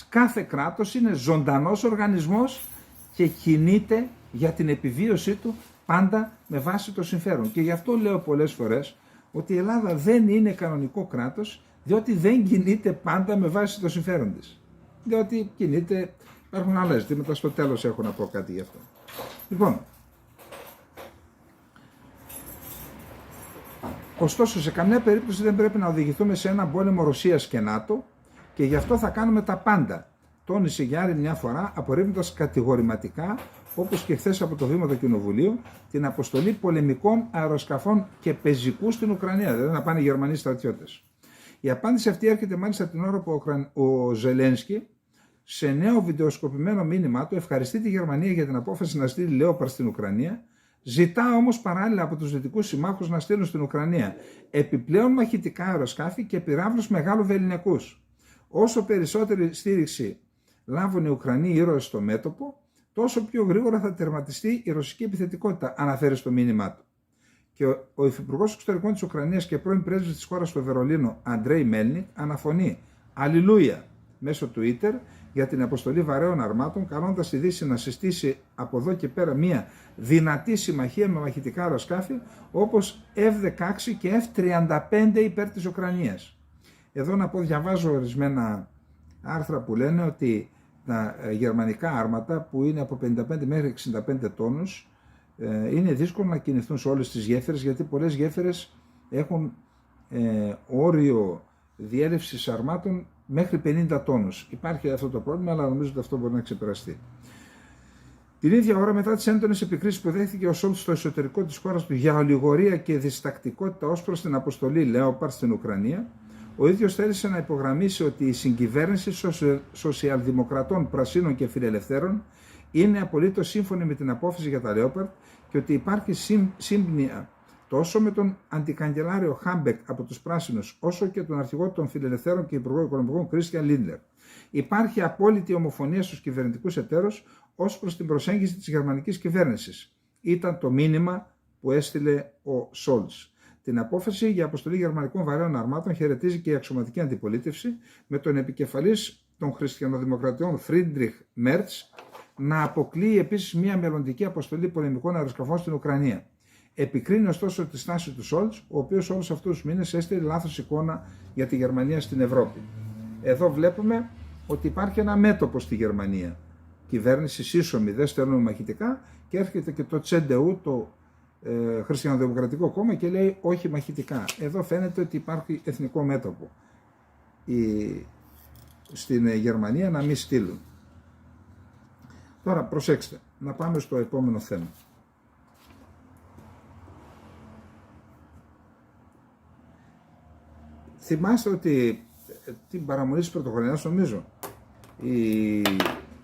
Κάθε κράτος είναι ζωντανός οργανισμός και κινείται για την επιβίωσή του πάντα με βάση το συμφέρον. Και γι' αυτό λέω πολλές φορές ότι η Ελλάδα δεν είναι κανονικό κράτος, διότι δεν κινείται πάντα με βάση το συμφέρον της. Διότι κινείται, υπάρχουν άλλα ζητήματα, στο τέλος έχω να πω κάτι γι' αυτό. Λοιπόν, ωστόσο σε καμιά περίπτωση δεν πρέπει να οδηγηθούμε σε έναν πόλεμο Ρωσίας και ΝΑΤΟ και γι' αυτό θα κάνουμε τα πάντα, τόνισε για άλλη μια φορά, απορρίπτοντας κατηγορηματικά, όπως και χθες από το βήμα του Κοινοβουλίου, την αποστολή πολεμικών αεροσκαφών και πεζικού στην Ουκρανία, δηλαδή να πάνε οι Γερμανοί στρατιώτες. Η απάντηση αυτή έρχεται μάλιστα την ώρα που ο Ζελένσκι, σε νέο βιντεοσκοπημένο μήνυμά του, ευχαριστεί τη Γερμανία για την απόφαση να στείλει Λέοπαρντ στην Ουκρανία, ζητά όμως παράλληλα από τους δυτικούς συμμάχους να στείλουν στην Ουκρανία επιπλέον μαχητικά αεροσκάφη και πυράβλους μεγάλου βεληνικούς. Όσο περισσότερη στήριξη λάβουν οι Ουκρανοί ήρωες στο μέτωπο, τόσο πιο γρήγορα θα τερματιστεί η ρωσική επιθετικότητα, αναφέρει στο μήνυμά του. Και ο Υφυπουργός Εξωτερικών της Ουκρανίας και πρώην πρέσβης της χώρας στο Βερολίνο, Αντρέι Μέλνικ, αναφωνεί «Αλληλούια» μέσω Twitter για την αποστολή βαρέων αρμάτων, καλώντας τη Δύση να συστήσει από εδώ και πέρα μια δυνατή συμμαχία με μαχητικά αεροσκάφη όπως F-16 και F-35 υπέρ της Ουκρανίας. Εδώ να πω, διαβάζω ορισμένα άρθρα που λένε ότι τα γερμανικά άρματα που είναι από 55 μέχρι 65 τόνους είναι δύσκολο να κινηθούν σε όλες τις γέφυρες, γιατί πολλές γέφυρες έχουν όριο διέλευσης αρμάτων μέχρι 50 τόνους. Υπάρχει αυτό το πρόβλημα, αλλά νομίζω ότι αυτό μπορεί να ξεπεραστεί. Την ίδια ώρα, μετά τις έντονες επικρίσεις που δέχθηκε ο Σόλτς στο εσωτερικό της χώρας του για ολιγορία και διστακτικότητα ως προς την αποστολή Λέοπαρντ στην Ουκρανία, ο ίδιος θέλησε να υπογραμμίσει ότι η συγκυβέρνηση σοσιαλδημοκρατών, πρασίνων και φιλελευθέρων είναι απολύτως σύμφωνη με την απόφαση για τα Λέοπαρντ και ότι υπάρχει σύμπνοια τόσο με τον αντικαγκελάριο Χάμπεκ από τους Πράσινους, όσο και τον αρχηγό των Φιλελευθέρων και Υπουργό Οικονομικών Κρίστιαν Λίντλερ. Υπάρχει απόλυτη ομοφωνία στους κυβερνητικούς εταίρους ως προς την προσέγγιση της γερμανικής κυβέρνησης. Ήταν το μήνυμα που έστειλε ο Σόλτς. Την απόφαση για αποστολή γερμανικών βαρέων αρμάτων χαιρετίζει και η αξιωματική αντιπολίτευση, με τον επικεφαλής των χριστιανοδημοκρατιών Φρίντριχ Μέρτς να αποκλείει επίσης μια μελλοντική αποστολή πολεμικών αεροσκαφών στην Ουκρανία. Επικρίνει ωστόσο τη στάση του Σόλτς, ο οποίος όλους αυτούς τους μήνες έστειλε λάθος εικόνα για τη Γερμανία στην Ευρώπη. Εδώ βλέπουμε ότι υπάρχει ένα μέτωπο στη Γερμανία. Κυβέρνηση σύσσωμη, δεν στέλνουν μαχητικά, και έρχεται και το CDU, το Χριστιανοδημοκρατικό Κόμμα, και λέει όχι μαχητικά. Εδώ φαίνεται ότι υπάρχει εθνικό μέτωπο στην Γερμανία να μην στείλουν. Τώρα προσέξτε, να πάμε στο επόμενο θέμα. Θυμάστε ότι την παραμονή της Πρωτοχρονιάς, νομίζω, η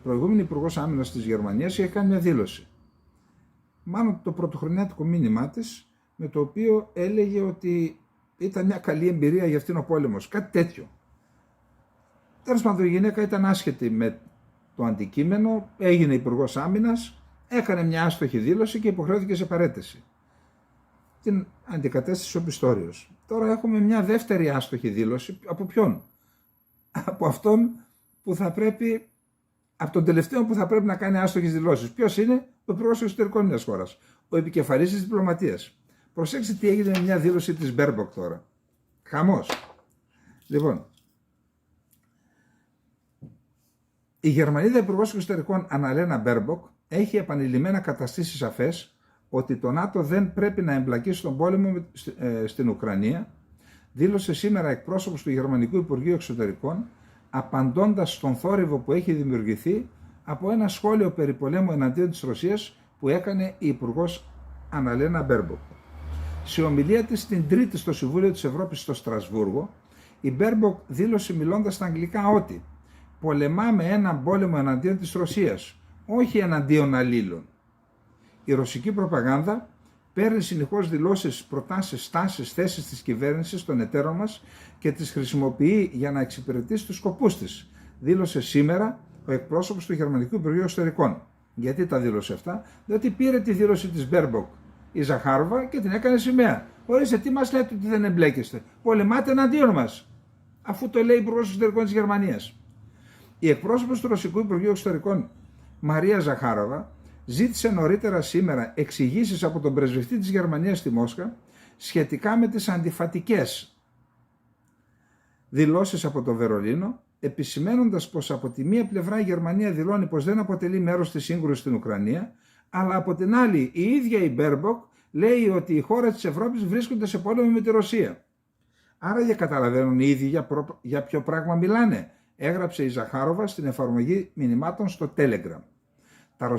προηγούμενη Υπουργός Άμυνας της Γερμανίας είχε κάνει μια δήλωση. Μάλλον το πρωτοχρονιάτικο μήνυμά της, με το οποίο έλεγε ότι ήταν μια καλή εμπειρία για αυτήν ο πόλεμος. Κάτι τέτοιο. Τέλος πάντων, η γυναίκα ήταν άσχετη με το αντικείμενο, έγινε υπουργός άμυνας, έκανε μια άστοχη δήλωση και υποχρεώθηκε σε παραίτηση. Την αντικατέστησε ο Πιστόριος. Τώρα έχουμε μια δεύτερη άστοχη δήλωση. Από ποιον? Από αυτόν που θα πρέπει, από τον τελευταίο που θα πρέπει να κάνει άστοχες δηλώσεις. Ποιος είναι? Ο υπουργός εξωτερικών μιας χώρας, ο επικεφαλής της διπλωματίας. Προσέξτε τι έγινε με μια δήλωση της Μπέρμποκ τώρα. Χαμός. Λοιπόν, η Γερμανίδα υπουργός εξωτερικών Αναλένα Μπέρμποκ έχει επανειλημμένα καταστήσει σαφές ότι το ΝΑΤΟ δεν πρέπει να εμπλακεί στον πόλεμο στην Ουκρανία, δήλωσε σήμερα εκπρόσωπος του Γερμανικού Υπουργείου Εξωτερικών, απαντώντας στον θόρυβο που έχει δημιουργηθεί από ένα σχόλιο περί πολέμου εναντίον της Ρωσίας που έκανε η υπουργός Αναλένα Μπέρμποκ. Σε ομιλία της την Τρίτη στο Συμβούλιο της Ευρώπης στο Στρασβούργο, η Μπέρμποκ δήλωσε μιλώντας στα αγγλικά ότι πολεμάμε έναν πόλεμο εναντίον της Ρωσίας, όχι εναντίον αλλήλων. Η ρωσική προπαγάνδα παίρνει συνεχώς δηλώσεις, προτάσεις, στάσεις, θέσεις της κυβέρνησης των εταίρων μας και τις χρησιμοποιεί για να εξυπηρετήσει τους σκοπούς της, δήλωσε σήμερα ο εκπρόσωπος του Γερμανικού Υπουργείου Εξωτερικών. Γιατί τα δήλωσε αυτά? Διότι πήρε τη δήλωση της Μπέρμποκ η Ζαχάροβα και την έκανε σημαία. Ορίστε, τι μας λέτε ότι δεν εμπλέκεστε? Πολεμάτε εναντίον μας, αφού το λέει η Υπουργός Εξωτερικών της Γερμανίας. Η εκπρόσωπος του Ρωσικού Υπουργείου Εξωτερικών, Μαρία Ζαχάροβα, ζήτησε νωρίτερα σήμερα εξηγήσεις από τον πρεσβευτή της Γερμανίας στη Μόσχα σχετικά με τις αντιφατικές δηλώσεις από το Βερολίνο, επισημένοντας πως από τη μία πλευρά η Γερμανία δηλώνει πως δεν αποτελεί μέρος της σύγκρουσης στην Ουκρανία, αλλά από την άλλη η ίδια η Μπέρμποκ λέει ότι οι χώρες της Ευρώπης βρίσκονται σε πόλεμο με τη Ρωσία. Άρα για καταλαβαίνουν οι ίδιοι για ποιο πράγμα μιλάνε, έγραψε η Ζαχάροβα στην εφαρμογή μηνυμάτων στο Telegram. Τα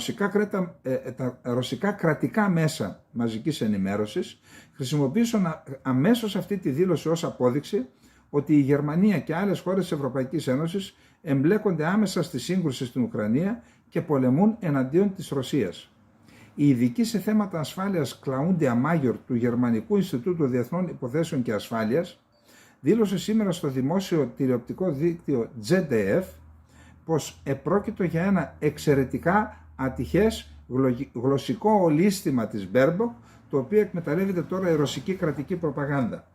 ρωσικά κρατικά μέσα μαζικής ενημέρωσης χρησιμοποίησαν αμέσως αυτή τη δήλωση ως απόδειξη ότι η Γερμανία και άλλες χώρες της Ευρωπαϊκής Ένωσης εμπλέκονται άμεσα στη σύγκρουση στην Ουκρανία και πολεμούν εναντίον της Ρωσίας. Η ειδική σε θέματα ασφάλειας Κλαούντια Μάγιορ του Γερμανικού Ινστιτούτου Διεθνών Υποθέσεων και Ασφάλειας δήλωσε σήμερα στο δημόσιο τηλεοπτικό δίκτυο ZDF πως επρόκειτο για ένα εξαιρετικά ατυχές γλωσσικό ολίσθημα της Μπέρμποκ, το οποίο εκμεταλλεύεται τώρα η ρωσική κρατική προπαγάνδα.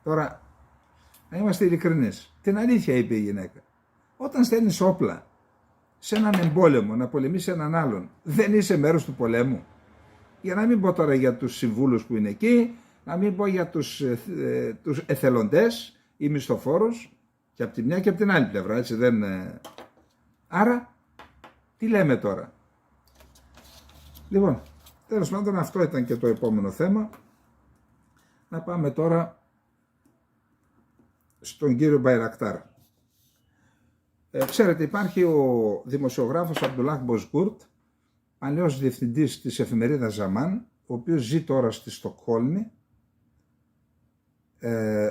Τώρα, να είμαστε ειλικρινείς, την αλήθεια είπε η γυναίκα. Όταν στέλνεις όπλα σε έναν εμπόλεμο να πολεμήσει έναν άλλον, δεν είσαι μέρος του πολέμου? Για να μην πω τώρα για τους συμβούλους που είναι εκεί, να μην πω για τους εθελοντές ή μισθοφόρους, και από τη μια και από την άλλη πλευρά, έτσι δεν... Άρα, τι λέμε τώρα? Λοιπόν, τέλος πάντων αυτό ήταν και το επόμενο θέμα. Να πάμε τώρα στον κύριο Μπαϊρακτάρ. Ξέρετε, υπάρχει ο δημοσιογράφος Αμπτουλάχ Μποζκούρτ, παλαιός διευθυντής της εφημερίδας Ζαμάν, ο οποίος ζει τώρα στη Στοκχόλμη.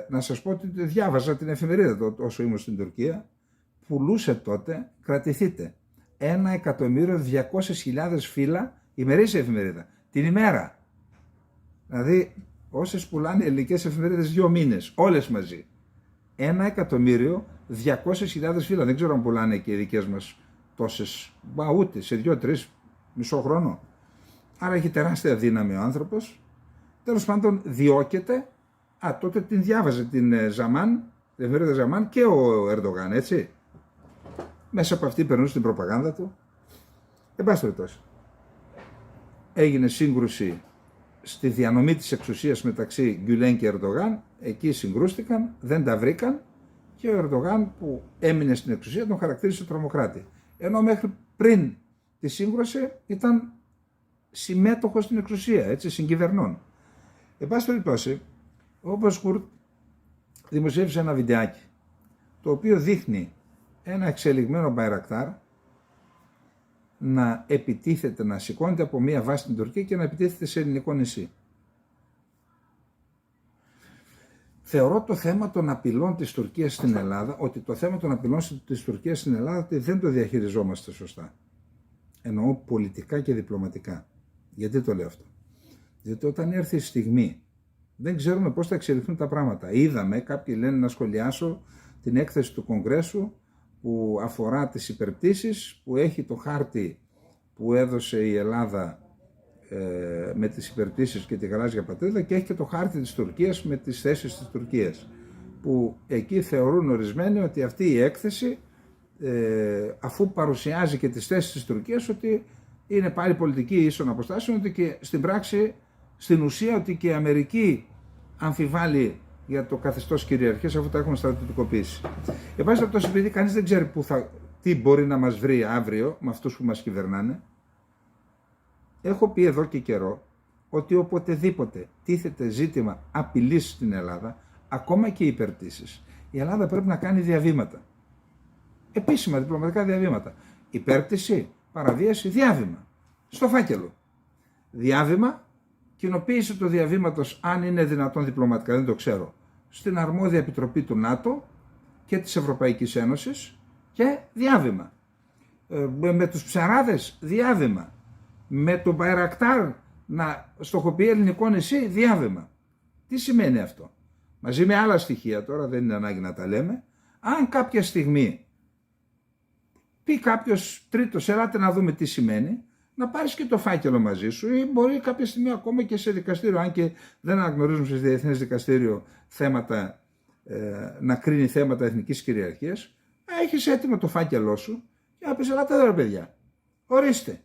Να σας πω ότι διάβαζα την εφημερίδα όσο ήμουν στην Τουρκία. Πουλούσε τότε, κρατηθείτε, 1.200.000 φύλλα ημερήσια εφημερίδα, την ημέρα. Δηλαδή, όσες πουλάνε ελληνικές εφημερίδες 2 μήνες, όλες μαζί. 1.200.000 φύλλα, δεν ξέρω αν πουλάνε και οι δικές μας τόσες, ούτε σε 2-3 μισό χρόνο. Άρα έχει τεράστια δύναμη ο άνθρωπος. Τέλος πάντων διώκεται. Τότε την διάβαζε την Ζαμάν, την εφημερίδα Ζαμάν, και ο Ερντογάν, έτσι. Μέσα από αυτή περνούσε την προπαγάνδα του. Εν πάση περιπτώσει, έγινε σύγκρουση στη διανομή της εξουσίας μεταξύ Γκιουλέν και Ερντογάν. Εκεί συγκρούστηκαν, δεν τα βρήκαν και ο Ερντογάν που έμεινε στην εξουσία τον χαρακτήρισε τρομοκράτη. Ενώ μέχρι πριν τη σύγκρουση ήταν συμμέτοχος στην εξουσία, έτσι, συγκυβερνών. Εν πάση περιπτώσει, ο Μποζκούρτ δημοσίευσε ένα βιντεάκι, το οποίο δείχνει ένα εξελιγμένο Μπαϊρακτάρ να επιτίθεται, να σηκώνεται από μία βάση στην Τουρκία και να επιτίθεται σε ελληνικό νησί. Θεωρώ το θέμα των απειλών της Τουρκίας στην Ελλάδα, ότι το θέμα των απειλών της Τουρκίας στην Ελλάδα δεν το διαχειριζόμαστε σωστά. Εννοώ πολιτικά και διπλωματικά. Γιατί το λέω αυτό? Διότι όταν έρθει η στιγμή, δεν ξέρουμε πώς θα εξελιχθούν τα πράγματα. Είδαμε, κάποιοι λένε, να σχολιάσω την έκθεση του Κογκρέσου που αφορά τις υπερπτήσεις, που έχει το χάρτη που έδωσε η Ελλάδα με τις υπερπτήσεις και τη γαλάζια πατρίδα, και έχει και το χάρτη της Τουρκίας με τις θέσεις της Τουρκίας, που εκεί θεωρούν ορισμένοι ότι αυτή η έκθεση, αφού παρουσιάζει και τις θέσεις της Τουρκίας, ότι είναι πάλι πολιτική ίσων αποστάσεων, ότι και στην πράξη, στην ουσία, ότι και η Αμερική αμφιβάλλει για το καθεστώς κυριαρχίας, αφού τα έχουμε στρατιωτικοποιήσει. Εν πάση περιπτώσει, επειδή κανείς δεν ξέρει τι μπορεί να μας βρει αύριο με αυτούς που μας κυβερνάνε, έχω πει εδώ και καιρό ότι οποτεδήποτε τίθεται ζήτημα απειλής στην Ελλάδα, ακόμα και υπερπτήσεις, η Ελλάδα πρέπει να κάνει διαβήματα. Επίσημα διπλωματικά διαβήματα. Υπέρπτυση, παραβίαση, διάβημα. Στο φάκελο. Διάβημα, κοινοποίηση του διαβήματος, αν είναι δυνατόν διπλωματικά, δεν το ξέρω, στην αρμόδια επιτροπή του ΝΑΤΟ και της Ευρωπαϊκής Ένωσης, και διάβημα. Με τους ψαράδες, διάβημα. Με τον Μπαϊρακτάρ να στοχοποιεί ελληνικό νησί, διάβημα. Τι σημαίνει αυτό? Μαζί με άλλα στοιχεία, τώρα δεν είναι ανάγκη να τα λέμε, αν κάποια στιγμή πει κάποιος τρίτος, ελάτε να δούμε τι σημαίνει, να πάρεις και το φάκελο μαζί σου, ή μπορεί κάποια στιγμή ακόμα και σε δικαστήριο, αν και δεν αναγνωρίζουν σε διεθνές δικαστήριο θέματα, να κρίνει θέματα εθνικής κυριαρχίας, έχεις έτοιμο το φάκελό σου και να πεις, ελάτε εδώ ρε παιδιά, ορίστε,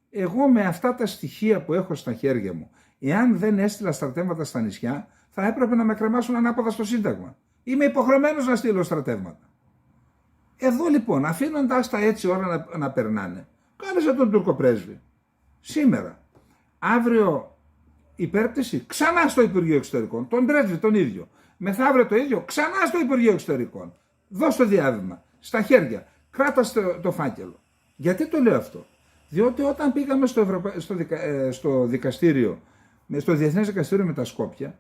εγώ με αυτά τα στοιχεία που έχω στα χέρια μου, εάν δεν έστειλα στρατεύματα στα νησιά, θα έπρεπε να με κρεμάσουν ανάποδα στο Σύνταγμα. Είμαι υποχρεωμένος να στείλω στρατεύματα. Εδώ λοιπόν, αφήνοντας τα έτσι ώρα να περνάνε, κάλεσε τον Τούρκο πρέσβη. Σήμερα. Αύριο υπέρπτυση, ξανά στο Υπουργείο Εξωτερικών. Τον πρέσβη τον ίδιο. Μεθαύριο το ίδιο, ξανά στο Υπουργείο Εξωτερικών. Δώσ' το διάβημα. Στα χέρια. Κράτα το φάκελο. Γιατί το λέω αυτό? Διότι όταν πήγαμε στο δικαστήριο, στο Διεθνές Δικαστήριο με τα Σκόπια,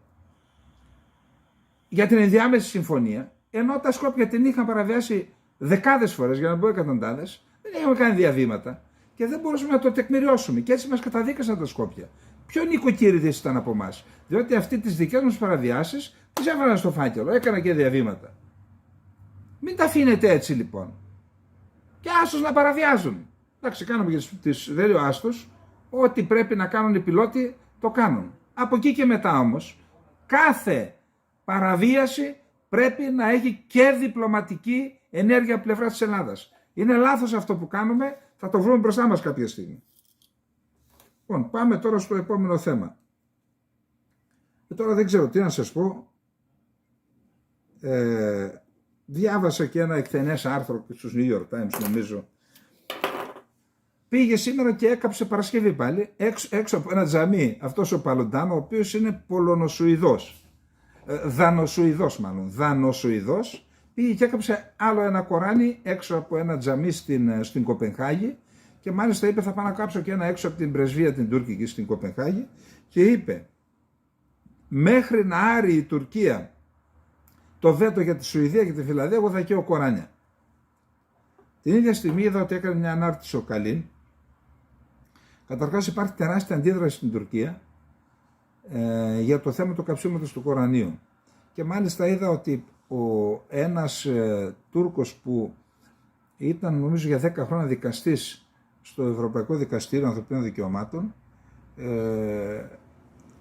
για την ενδιάμεση συμφωνία, ενώ τα Σκόπια την είχαν παραβιάσει δεκάδες φορές, για να πω εκατοντάδες, δεν είχαμε κάνει διαβήματα και δεν μπορούσαμε να το τεκμηριώσουμε. Και έτσι μας καταδίκασαν τα Σκόπια. Πιο νοικοκύριδες ήταν από εμάς, διότι αυτοί τις δικές μας παραβιάσεις τις έβαλαν στο φάκελο, έκανα και διαβήματα. Μην τα αφήνετε έτσι λοιπόν. Και άστος να παραβιάζουν. Εντάξει, κάνουμε και δεν λέω άστος, ό,τι πρέπει να κάνουν οι πιλότοι το κάνουν. Από εκεί και μετά όμως, κάθε παραβίαση πρέπει να έχει και διπλωματική ενέργεια από πλευρά της Ελλάδας. Είναι λάθος αυτό που κάνουμε, θα το βρούμε μπροστά μας κάποια στιγμή. Λοιπόν, πάμε τώρα στο επόμενο θέμα. Τώρα δεν ξέρω τι να σας πω. Διάβασα και ένα εκτενές άρθρο στους New York Times, νομίζω. Πήγε σήμερα και έκαψε Παρασκευή πάλι, έξω από ένα τζαμί, αυτός ο Παλοντάνο, ο οποίος είναι Πολωνοσουηδός. Δανοσουηδός, πήγε και έκαψε άλλο ένα Κοράνι έξω από ένα τζαμί στην Κοπενχάγη, και μάλιστα είπε, θα πάω να κάψω και ένα έξω από την πρεσβεία την Τουρκική στην Κοπενχάγη, και είπε, μέχρι να άρει η Τουρκία το βέτο για τη Σουηδία και τη Φιλανδία, εγώ θα καίω Κοράνια. Την ίδια στιγμή είδα ότι έκανε μια ανάρτηση ο Καλίν. Καταρχάς υπάρχει τεράστια αντίδραση στην Τουρκία για το θέμα του καψίματος του Κορανίου. Και μάλιστα είδα ότι ένας Τούρκος που ήταν νομίζω για 10 χρόνια δικαστής στο Ευρωπαϊκό Δικαστήριο Ανθρωπίνων Δικαιωμάτων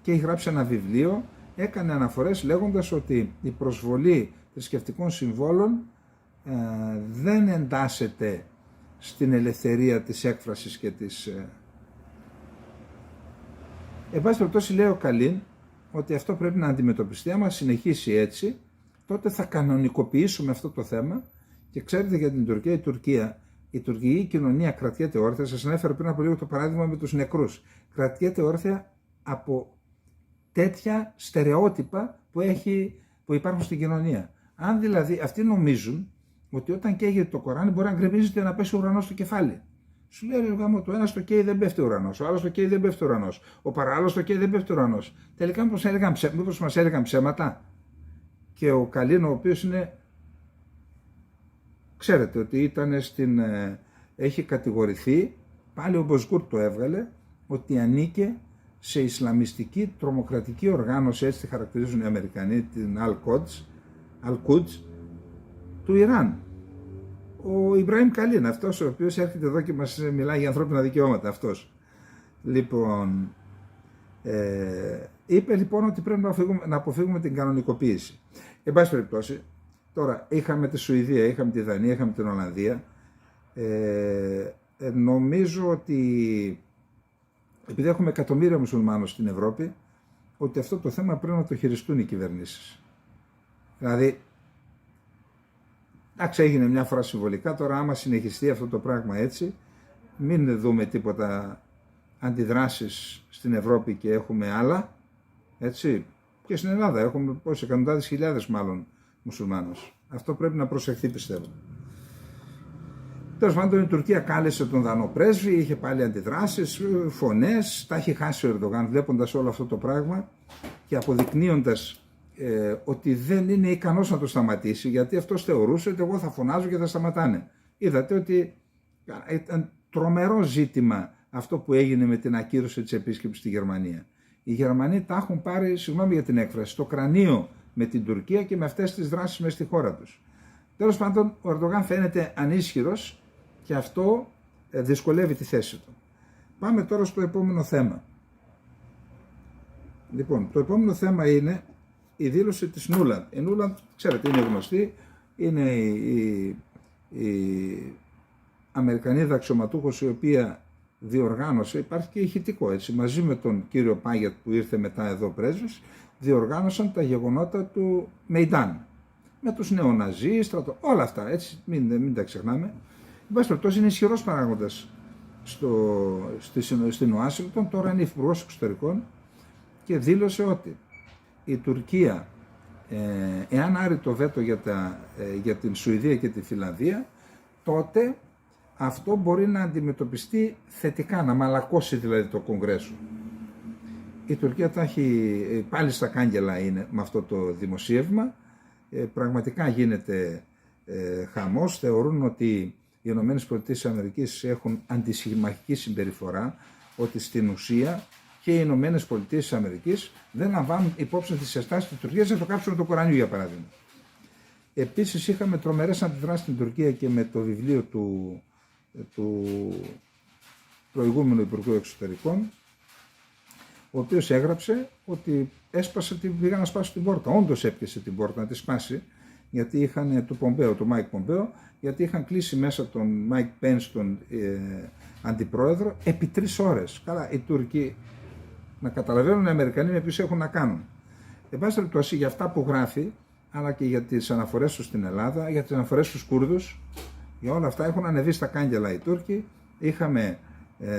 και έχει γράψει ένα βιβλίο, έκανε αναφορές λέγοντας ότι η προσβολή θρησκευτικών συμβόλων δεν εντάσσεται στην ελευθερία της έκφρασης και της... Εν πάση περιπτώσει, λέει ο Καλίν ότι αυτό πρέπει να αντιμετωπιστεί. Άμα συνεχίσει έτσι, τότε θα κανονικοποιήσουμε αυτό το θέμα. Και ξέρετε, για την Τουρκία, η τουρκική κοινωνία κρατιέται όρθια. Σας ανέφερα πριν από λίγο το παράδειγμα με τους νεκρούς. Κρατιέται όρθια από τέτοια στερεότυπα που υπάρχουν στην κοινωνία. Αν δηλαδή αυτοί νομίζουν ότι όταν καίγεται το Κοράνι μπορεί να γκρεμίζεται να πέσει ο ουρανός στο κεφάλι. Σου λέει, ρε, το ένα στο καίει δεν πέφτει ο ουρανός, ο άλλος στο καίει δεν πέφτει ο ουρανός, ο παράλληλος στο καίει δεν πέφτει ο ουρανός. Τελικά μήπως μας έλεγαν ψέματα? Και ο Καλίν, ο οποίος είναι, ξέρετε ότι ήταν έχει κατηγορηθεί, πάλι ο Μποσκούρ το έβγαλε, ότι ανήκε σε ισλαμιστική τρομοκρατική οργάνωση, έτσι τη χαρακτηρίζουν οι Αμερικανοί, την Al-Quds του Ιράν. Ο Ιμπραήμ Καλίν, αυτός ο οποίος έρχεται εδώ και μας μιλάει για ανθρώπινα δικαιώματα, αυτός. Λοιπόν, είπε λοιπόν ότι πρέπει να αποφύγουμε την κανονικοποίηση. Εν πάση περιπτώσει, τώρα είχαμε τη Σουηδία, είχαμε τη Δανία, είχαμε την Ολλανδία. Νομίζω ότι επειδή έχουμε εκατομμύρια μουσουλμάνους στην Ευρώπη, ότι αυτό το θέμα πρέπει να το χειριστούν οι κυβερνήσεις. Δηλαδή, εντάξει, έγινε μια φορά συμβολικά, τώρα άμα συνεχιστεί αυτό το πράγμα έτσι, μην δούμε τίποτα αντιδράσεις στην Ευρώπη και έχουμε άλλα, έτσι, και στην Ελλάδα έχουμε πόσες εκατοντάδες χιλιάδες μάλλον μουσουλμάνους. Αυτό πρέπει να προσεχθεί, πιστεύω. Τέλος πάντων, η Τουρκία κάλεσε τον Δανό πρέσβη, είχε πάλι αντιδράσεις, φωνές, τα έχει χάσει ο Ερντογάν βλέποντας όλο αυτό το πράγμα και αποδεικνύοντας ότι δεν είναι ικανός να το σταματήσει, γιατί αυτός θεωρούσε ότι εγώ θα φωνάζω και θα σταματάνε. Είδατε ότι ήταν τρομερό ζήτημα αυτό που έγινε με την ακύρωση της επίσκεψης στη Γερμανία. Οι Γερμανοί τα έχουν πάρει, συγγνώμη για την έκφραση, στο κρανίο με την Τουρκία και με αυτές τις δράσεις μες στη χώρα τους. Τέλος πάντων, ο Ερντογάν φαίνεται ανίσχυρος και αυτό δυσκολεύει τη θέση του. Πάμε τώρα στο επόμενο θέμα. Λοιπόν, το επόμενο θέμα είναι η δήλωση της Νούλαντ. Η Νούλαντ, ξέρετε, είναι γνωστή, είναι η Αμερικανίδα αξιωματούχος η οποία διοργάνωσε, υπάρχει και ηχητικό έτσι, μαζί με τον κύριο Πάγιατ που ήρθε μετά εδώ πρέσβης, διοργάνωσαν τα γεγονότα του Μεϊντάν. Με τους νεοναζί, όλα αυτά, έτσι, μην τα ξεχνάμε. Εν πάση περιπτώσει, είναι ισχυρός παράγοντας στην Ουάσιγκτον, τώρα είναι υπουργός εξωτερικών και δήλωσε ότι η Τουρκία, εάν άρει το βέτο για την Σουηδία και τη Φινλανδία, τότε αυτό μπορεί να αντιμετωπιστεί θετικά, να μαλακώσει δηλαδή το Κογκρέσο. Η Τουρκία τα έχει πάλι στα κάγκελα είναι με αυτό το δημοσίευμα. Πραγματικά γίνεται χαμός, θεωρούν ότι οι ΗΠΑ έχουν αντισυμμαχική συμπεριφορά, ότι στην ουσία και οι ΗΠΑ δεν λαμβάνουν υπόψη τις συστάσεις της Τουρκίας για το κάψιμο του Κορανίου, για παράδειγμα. Επίσης είχαμε τρομερές αντιδράσεις στην Τουρκία και με το βιβλίο του προηγούμενου Υπουργού Εξωτερικών, ο οποίος έγραψε ότι πήγα να σπάσει την πόρτα. Όντως έπιασε την πόρτα να τη σπάσει, γιατί είχαν του Μάικ Πομπέο, γιατί είχαν κλείσει μέσα τον Μάικ Πένς, τον αντιπρόεδρο, επί 3 ώρες. Καλά, οι Τούρκοι να καταλαβαίνουν οι Αμερικανοί με ποιους έχουν να κάνουν. Εν πάση περιπτώσει, για αυτά που γράφει, αλλά και για τις αναφορές του στην Ελλάδα, για τις αναφορές στους Κούρδους, για όλα αυτά έχουν ανεβεί στα κάγκελα οι Τούρκοι. Είχαμε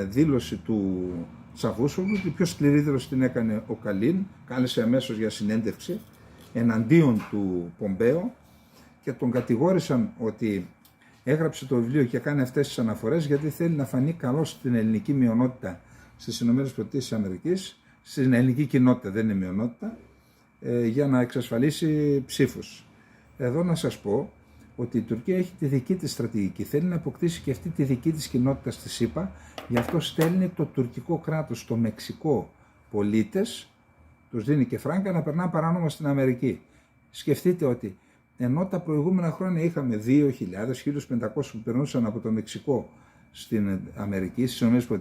δήλωση του Τσαβούσογλου, την πιο σκληρή δήλωση την έκανε ο Καλίν, κάλεσε αμέσως για συνέντευξη εναντίον του Πομπέο και τον κατηγόρησαν ότι έγραψε το βιβλίο και κάνει αυτές τις αναφορές γιατί θέλει να φανεί καλός στην ελληνική μειονότητα στις ΗΠΑ, στην ελληνική κοινότητα, δεν είναι μειονότητα, για να εξασφαλίσει ψήφους. Εδώ να σας πω ότι η Τουρκία έχει τη δική της στρατηγική, θέλει να αποκτήσει και αυτή τη δική της κοινότητα στη ΣΥΠΑ, γι' αυτό στέλνει το τουρκικό κράτος στο Μεξικό πολίτες, τους δίνει και φράγκα να περνά παράνομα στην Αμερική. Σκεφτείτε ότι ενώ τα προηγούμενα χρόνια είχαμε 2.000-1.500 που περνούσαν από το Μεξικό στην Αμερική, στις ΗΠΑ,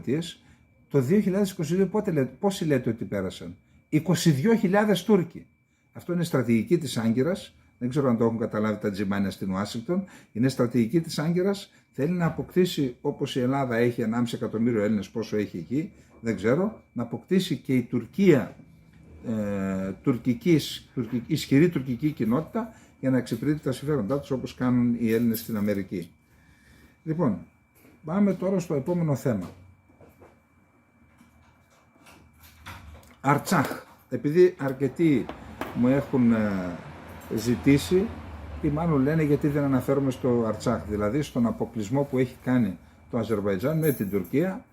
το 2022 πόσοι λέτε ότι πέρασαν? 22.000 Τούρκοι. Αυτό είναι στρατηγική της Άγκυρας. Δεν ξέρω αν το έχουν καταλάβει τα τζιμάνια στην Ουάσιγκτον. Είναι στρατηγική της Άγκυρας. Θέλει να αποκτήσει, όπως η Ελλάδα έχει 1,5 εκατομμύριο Έλληνες, πόσο έχει εκεί, δεν ξέρω, να αποκτήσει και η Τουρκία ισχυρή τουρκική κοινότητα για να εξυπηρετεί τα συμφέροντά τους όπως κάνουν οι Έλληνες στην Αμερική. Λοιπόν, πάμε τώρα στο επόμενο θέμα. Αρτσάχ. Επειδή αρκετοί μου έχουν ζητήσει ή μάλλον λένε γιατί δεν αναφέρομαι στο Αρτσάχ, δηλαδή στον αποκλεισμό που έχει κάνει το Αζερβαϊτζάν με την Τουρκία.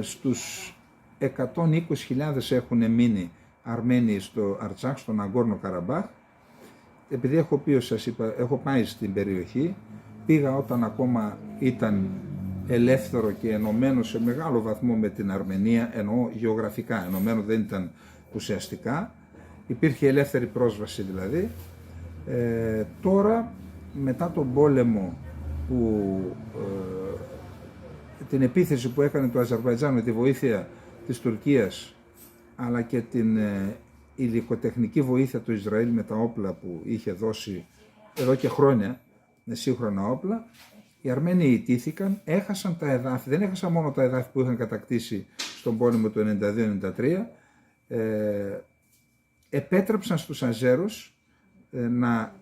Στους 120.000 έχουν μείνει Αρμένοι στο Αρτσάχ, στον Αγκόρνο Καραμπάχ. Επειδή έχω πάει στην περιοχή, πήγα όταν ακόμα ήταν ελεύθερο και ενωμένο σε μεγάλο βαθμό με την Αρμενία, εννοώ γεωγραφικά, ενωμένο δεν ήταν ουσιαστικά, υπήρχε ελεύθερη πρόσβαση δηλαδή. Τώρα, μετά τον πόλεμο την επίθεση που έκανε το Αζερβαϊτζάν με τη βοήθεια της Τουρκίας, αλλά και την υλικοτεχνική βοήθεια του Ισραήλ με τα όπλα που είχε δώσει εδώ και χρόνια, με σύγχρονα όπλα, οι Αρμένοι ιτήθηκαν, έχασαν τα εδάφη, δεν έχασαν μόνο τα εδάφη που είχαν κατακτήσει στον πόλεμο του 1992-1993, επέτρεψαν στους Αζέρους να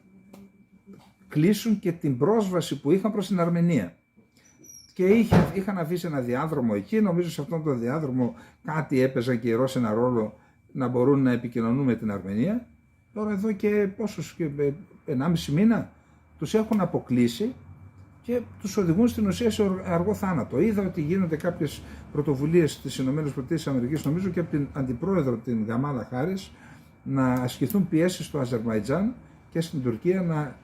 κλείσουν και την πρόσβαση που είχαν προς την Αρμενία. Και είχαν αφήσει ένα διάδρομο εκεί, νομίζω σε αυτόν τον διάδρομο κάτι έπαιζαν και οι Ρώσοι ένα ρόλο να μπορούν να επικοινωνούν με την Αρμενία. Τώρα εδώ και πόσους, και 1,5 μήνα τους έχουν αποκλείσει και τους οδηγούν στην ουσία σε αργό θάνατο. Είδα ότι γίνονται κάποιες πρωτοβουλίες στις ΗΠΑ, νομίζω και από την Αντιπρόεδρο την Καμάλα Χάρις, να ασκηθούν πιέσεις στο Αζερβαϊτζάν και στην Τουρκία να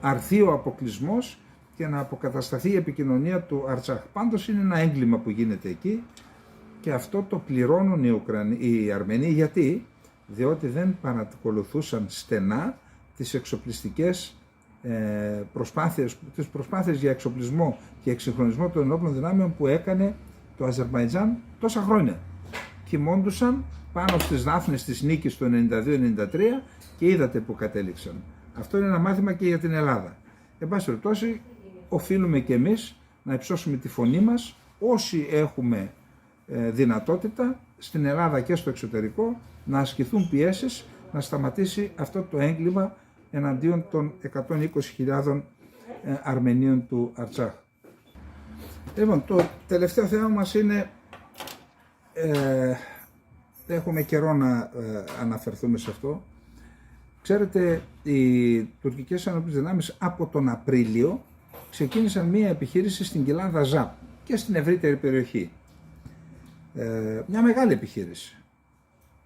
αρθεί ο αποκλεισμός και να αποκατασταθεί η επικοινωνία του Αρτσάχ. Πάντως είναι ένα έγκλημα που γίνεται εκεί και αυτό το πληρώνουν οι Αρμενοί. Γιατί? Διότι δεν παρακολουθούσαν στενά τις εξοπλιστικές τις προσπάθειες για εξοπλισμό και εξυγχρονισμό των ενόπλων δυνάμεων που έκανε το Αζερβαϊτζάν τόσα χρόνια. Κοιμώντουσαν πάνω στις δάφνες της νίκης το 1992-1993 και είδατε που κατέληξαν. Αυτό είναι ένα μάθημα και για την Ελλάδα. Εν πάση περιπτώσει, οφείλουμε και εμείς να υψώσουμε τη φωνή μας, όσοι έχουμε δυνατότητα, στην Ελλάδα και στο εξωτερικό, να ασκηθούν πιέσεις, να σταματήσει αυτό το έγκλημα εναντίον των 120.000 Αρμενίων του Αρτσάχ. Λοιπόν, το τελευταίο θέμα μας είναι, έχουμε καιρό να αναφερθούμε σε αυτό. Ξέρετε, οι τουρκικές ενόπλες δυνάμεις από τον Απρίλιο ξεκίνησαν μία επιχείρηση στην κοιλάδα Ζαπ και στην ευρύτερη περιοχή. Μια μεγάλη επιχείρηση.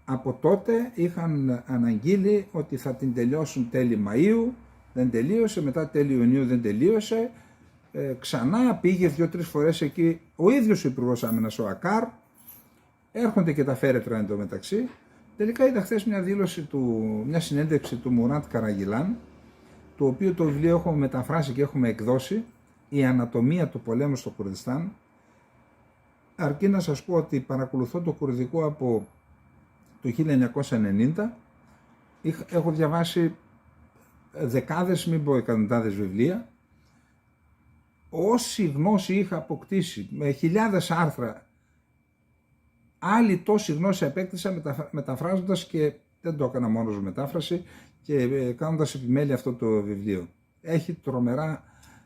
Από τότε είχαν αναγγείλει ότι θα την τελειώσουν τέλη Μαΐου, δεν τελείωσε, μετά τέλη Ιουνίου δεν τελείωσε, ξανά πήγε 2-3 φορές εκεί ο ίδιος ο Υπουργός Άμυνας, ο Ακάρ, έρχονται και τα φέρετρα εντωμεταξύ. Τελικά είδα χθες μια συνέντευξη του Μουράτ Καραγιλάν, το οποίο το βιβλίο έχουμε μεταφράσει και έχουμε εκδώσει, «Η ανατομία του πολέμου στο Κουρδιστάν». Αρκεί να σας πω ότι παρακολουθώ το κουρδικό από το 1990, έχω διαβάσει δεκάδες, μην πω εκατοντάδες βιβλία. Όση γνώση είχα αποκτήσει με χιλιάδες άρθρα, άλλη τόση γνώση απέκτησα μεταφράζοντας, και δεν το έκανα μόνος μετάφραση, και κάνοντας επιμέλεια αυτό το βιβλίο. Έχει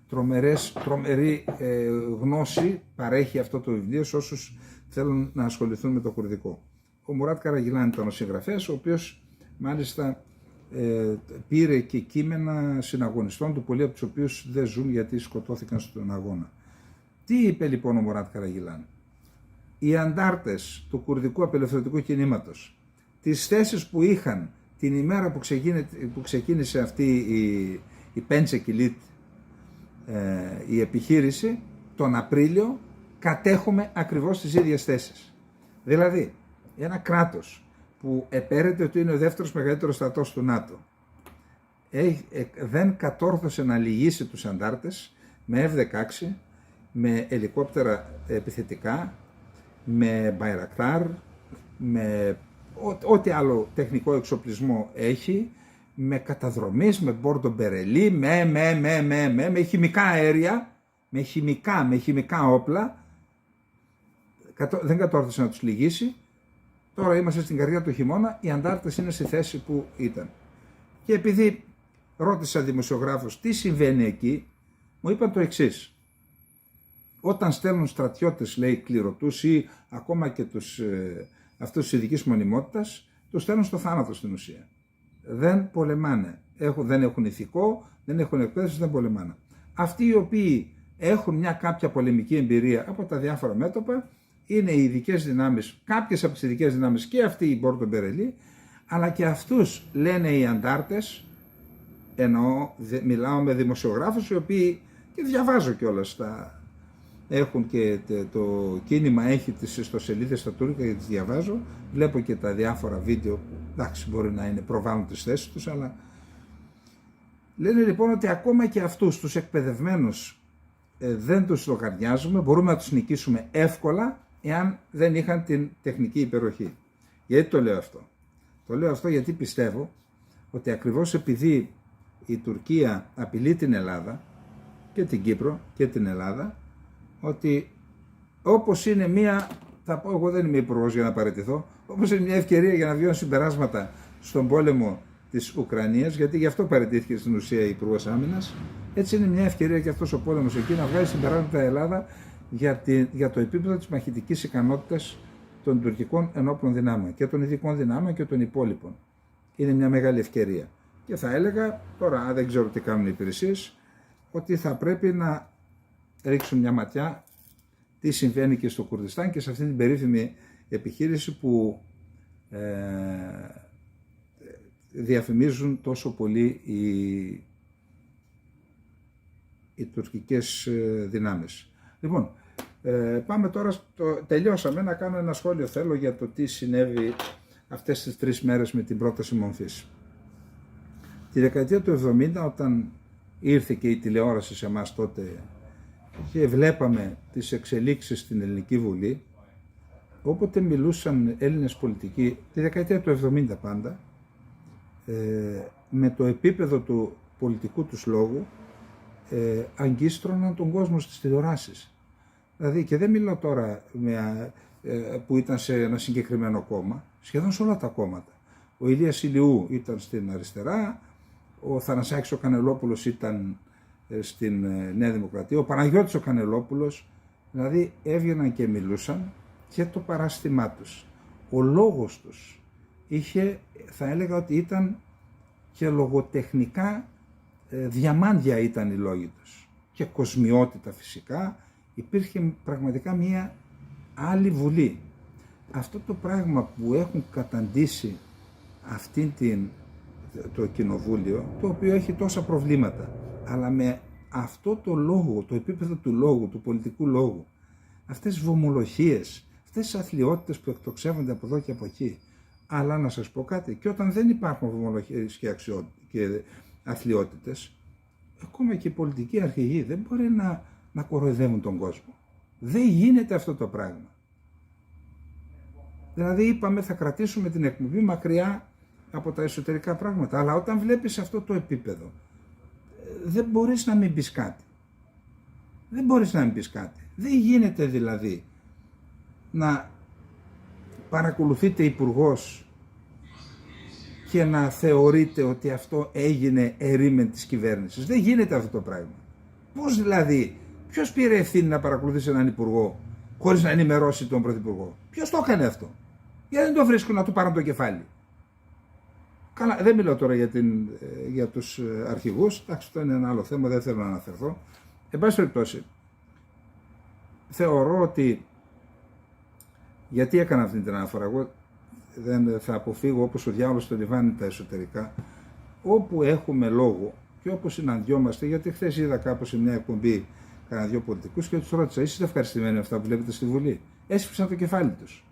τρομερή γνώση, παρέχει αυτό το βιβλίο σε όσους θέλουν να ασχοληθούν με το κουρδικό. Ο Μουράτ Καραγιλάν ήταν ο συγγραφέας, ο οποίος μάλιστα πήρε και κείμενα συναγωνιστών του, πολλοί από τους οποίους δεν ζουν γιατί σκοτώθηκαν στον αγώνα. Τι είπε λοιπόν ο Μουράτ Καραγιλάν? Οι αντάρτες του κουρδικού απελευθερωτικού κινήματος, τις θέσεις που είχαν την ημέρα που ξεκίνησε αυτή η Πέντσεκιλίτ, η επιχείρηση, τον Απρίλιο, κατέχουμε ακριβώς τις ίδιες θέσεις. Δηλαδή, ένα κράτος που επέρεται ότι είναι ο δεύτερος μεγαλύτερος στρατός του ΝΑΤΟ δεν κατόρθωσε να λυγίσει τους αντάρτες με F-16, με ελικόπτερα επιθετικά, με Μπαϊρακτάρ, με ό,τι άλλο τεχνικό εξοπλισμό έχει, με καταδρομής, με Μπόρντο Μπερελί, με χημικά αέρια, με χημικά όπλα. Δεν κατόρθωσε να τους λυγίσει. Τώρα είμαστε στην καρδιά του χειμώνα, οι αντάρτες είναι στη θέση που ήταν. Και επειδή ρώτησα δημοσιογράφους τι συμβαίνει εκεί, μου είπαν το εξής. Όταν στέλνουν στρατιώτες, λέει, κληρωτούς ή ακόμα και αυτούς της ειδικής μονιμότητας, τους στέλνουν στο θάνατο στην ουσία. Δεν πολεμάνε. Δεν έχουν ηθικό, δεν έχουν εκπαίδευση, δεν πολεμάνε. Αυτοί οι οποίοι έχουν μια κάποια πολεμική εμπειρία από τα διάφορα μέτωπα είναι οι ειδικές δυνάμεις, κάποιες από τις ειδικές δυνάμεις και αυτοί οι Μπόρντο Μπερελί, αλλά και αυτούς λένε οι αντάρτες, μιλάω με δημοσιογράφους οι οποίοι, και διαβάζω κιόλας, έχουν και το κίνημα έχει τις ιστοσελίδες στα τουρκικά και τις διαβάζω, βλέπω και τα διάφορα βίντεο που εντάξει μπορεί να προβάλλουν τις θέσεις τους, αλλά Λένε λοιπόν ότι ακόμα και αυτούς τους εκπαιδευμένους δεν τους λογαριάζουμε, μπορούμε να τους νικήσουμε εύκολα εάν δεν είχαν την τεχνική υπεροχή. Γιατί το λέω αυτό? Το λέω αυτό γιατί πιστεύω ότι ακριβώς επειδή η Τουρκία απειλεί την Ελλάδα και την Κύπρο και την Ελλάδα, ότι όπως είναι μία, θα πω εγώ δεν είμαι υπουργός για να παραιτηθώ, όπως είναι μια ευκαιρία για να βιώσουν συμπεράσματα στον πόλεμο της Ουκρανίας, γιατί γι' αυτό παραιτήθηκε στην ουσία η Υπουργός Άμυνας, έτσι είναι μια ευκαιρία και αυτός ο πόλεμος εκεί να βγάλει συμπεράσματα η Ελλάδα για το επίπεδο της μαχητικής ικανότητας των τουρκικών ενόπλων δυνάμεων και των ειδικών δυνάμεων και των υπόλοιπων. Είναι μια μεγάλη ευκαιρία. Και θα έλεγα, τώρα δεν ξέρω τι κάνουν οι υπηρεσίες, ότι θα πρέπει να ρίξουν μια ματιά τι συμβαίνει και στο Κουρδιστάν και σε αυτή την περίφημη επιχείρηση που διαφημίζουν τόσο πολύ οι τουρκικές δυνάμεις. Λοιπόν, πάμε τώρα, τελειώσαμε, να κάνω ένα σχόλιο θέλω για το τι συνέβη αυτές τις 3 μέρες με την πρόταση μορφής. Τη δεκαετία του 70, όταν ήρθε και η τηλεόραση σε εμάς τότε και βλέπαμε τις εξελίξεις στην Ελληνική Βουλή, όποτε μιλούσαν Έλληνες πολιτικοί, τη δεκαετία του 70 πάντα, με το επίπεδο του πολιτικού τους λόγου, αγκίστρωναν τον κόσμο στις τηλεοράσεις. Δηλαδή, και δεν μιλάω τώρα που ήταν σε ένα συγκεκριμένο κόμμα, σχεδόν σε όλα τα κόμματα. Ο Ηλίας Ηλιού ήταν στην αριστερά, ο Θανασάκης ο Κανελόπουλος ήταν στην Νέα Δημοκρατία, ο Παναγιώτης ο Κανελόπουλος, δηλαδή έβγαιναν και μιλούσαν και το παράστημά τους. Ο λόγος τους είχε, θα έλεγα ότι ήταν και λογοτεχνικά διαμάντια ήταν οι λόγοι τους και κοσμιότητα φυσικά, υπήρχε πραγματικά μια άλλη Βουλή. Αυτό το πράγμα που έχουν καταντήσει το κοινοβούλιο, το οποίο έχει τόσα προβλήματα, αλλά με αυτό το λόγο, το επίπεδο του λόγου, του πολιτικού λόγου, αυτές τις βομολογίες, αυτές τις αθλιότητες που εκτοξεύονται από εδώ και από εκεί. Αλλά να σας πω κάτι, και όταν δεν υπάρχουν βομολογίες και αθλιότητες, ακόμα και οι πολιτικοί αρχηγοί δεν μπορεί να κοροϊδεύουν τον κόσμο. Δεν γίνεται αυτό το πράγμα. Δηλαδή είπαμε θα κρατήσουμε την εκπομπή μακριά από τα εσωτερικά πράγματα, αλλά όταν βλέπεις αυτό το επίπεδο δεν μπορείς να μην πεις κάτι. Δεν μπορείς να μην πεις κάτι. Δεν γίνεται δηλαδή να παρακολουθείτε υπουργός και να θεωρείτε ότι αυτό έγινε ερήμην της κυβέρνησης. Δεν γίνεται αυτό το πράγμα. Πώς δηλαδή, ποιος πήρε ευθύνη να παρακολουθήσει έναν υπουργό χωρίς να ενημερώσει τον πρωθυπουργό? Ποιος το έκανε αυτό? Γιατί δεν το βρίσκουν να του πάρουν το κεφάλι? Καλά, δεν μιλάω τώρα για τους αρχηγούς, εντάξει, αυτό είναι ένα άλλο θέμα, δεν θέλω να αναφερθώ. Εν πάση περιπτώσει, θεωρώ ότι, γιατί έκανα αυτή την αναφορά, εγώ δεν θα αποφύγω όπως ο διάολος στο λιβάνι τα εσωτερικά, όπου έχουμε λόγο και όπου συναντιόμαστε, γιατί χθες είδα κάπως σε μια εκπομπή κανένα 2 πολιτικούς και τους ρώτησα, είστε ευχαριστημένοι με αυτά που βλέπετε στη Βουλή? Έσφιξαν το κεφάλι τους.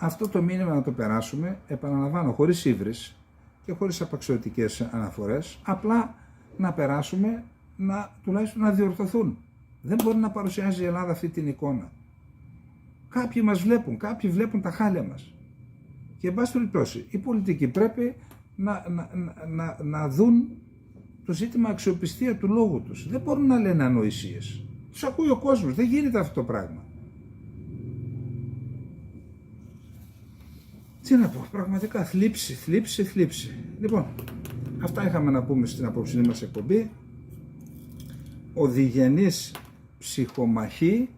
Αυτό το μήνυμα να το περάσουμε, επαναλαμβάνω, χωρίς ύβρις και χωρίς απαξιωτικές αναφορές, απλά να περάσουμε, τουλάχιστον να διορθωθούν. Δεν μπορεί να παρουσιάζει η Ελλάδα αυτή την εικόνα. Κάποιοι μας βλέπουν, κάποιοι βλέπουν τα χάλια μας. Και εν πάση περιπτώσει, οι πολιτικοί πρέπει να δουν το ζήτημα αξιοπιστία του λόγου τους. Δεν μπορούν να λένε ανοησίες. Τους ακούει ο κόσμος, δεν γίνεται αυτό το πράγμα. Τι να πω, πραγματικά θλίψη. Λοιπόν, αυτά είχαμε να πούμε στην απόψινή μας εκπομπή. Ο διγενής ψυχομαχή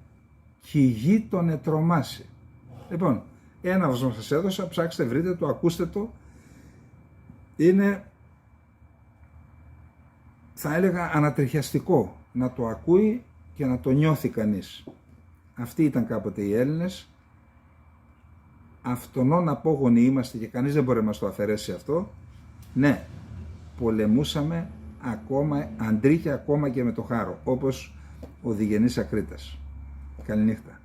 κι η γη τον ετρομάσει. Λοιπόν, ένα βασμό σας έδωσα, ψάξτε, βρείτε το, ακούστε το. Είναι, θα έλεγα, ανατριχιαστικό να το ακούει και να το νιώθει κανείς. Αυτοί ήταν κάποτε οι Έλληνες. Αυτονών απόγονοι είμαστε και κανείς δεν μπορεί να μας το αφαιρέσει αυτό. Ναι, πολεμούσαμε ακόμα, αντρίκια ακόμα και με το χάρο, όπως ο διγενής Ακρίτας. Καληνύχτα.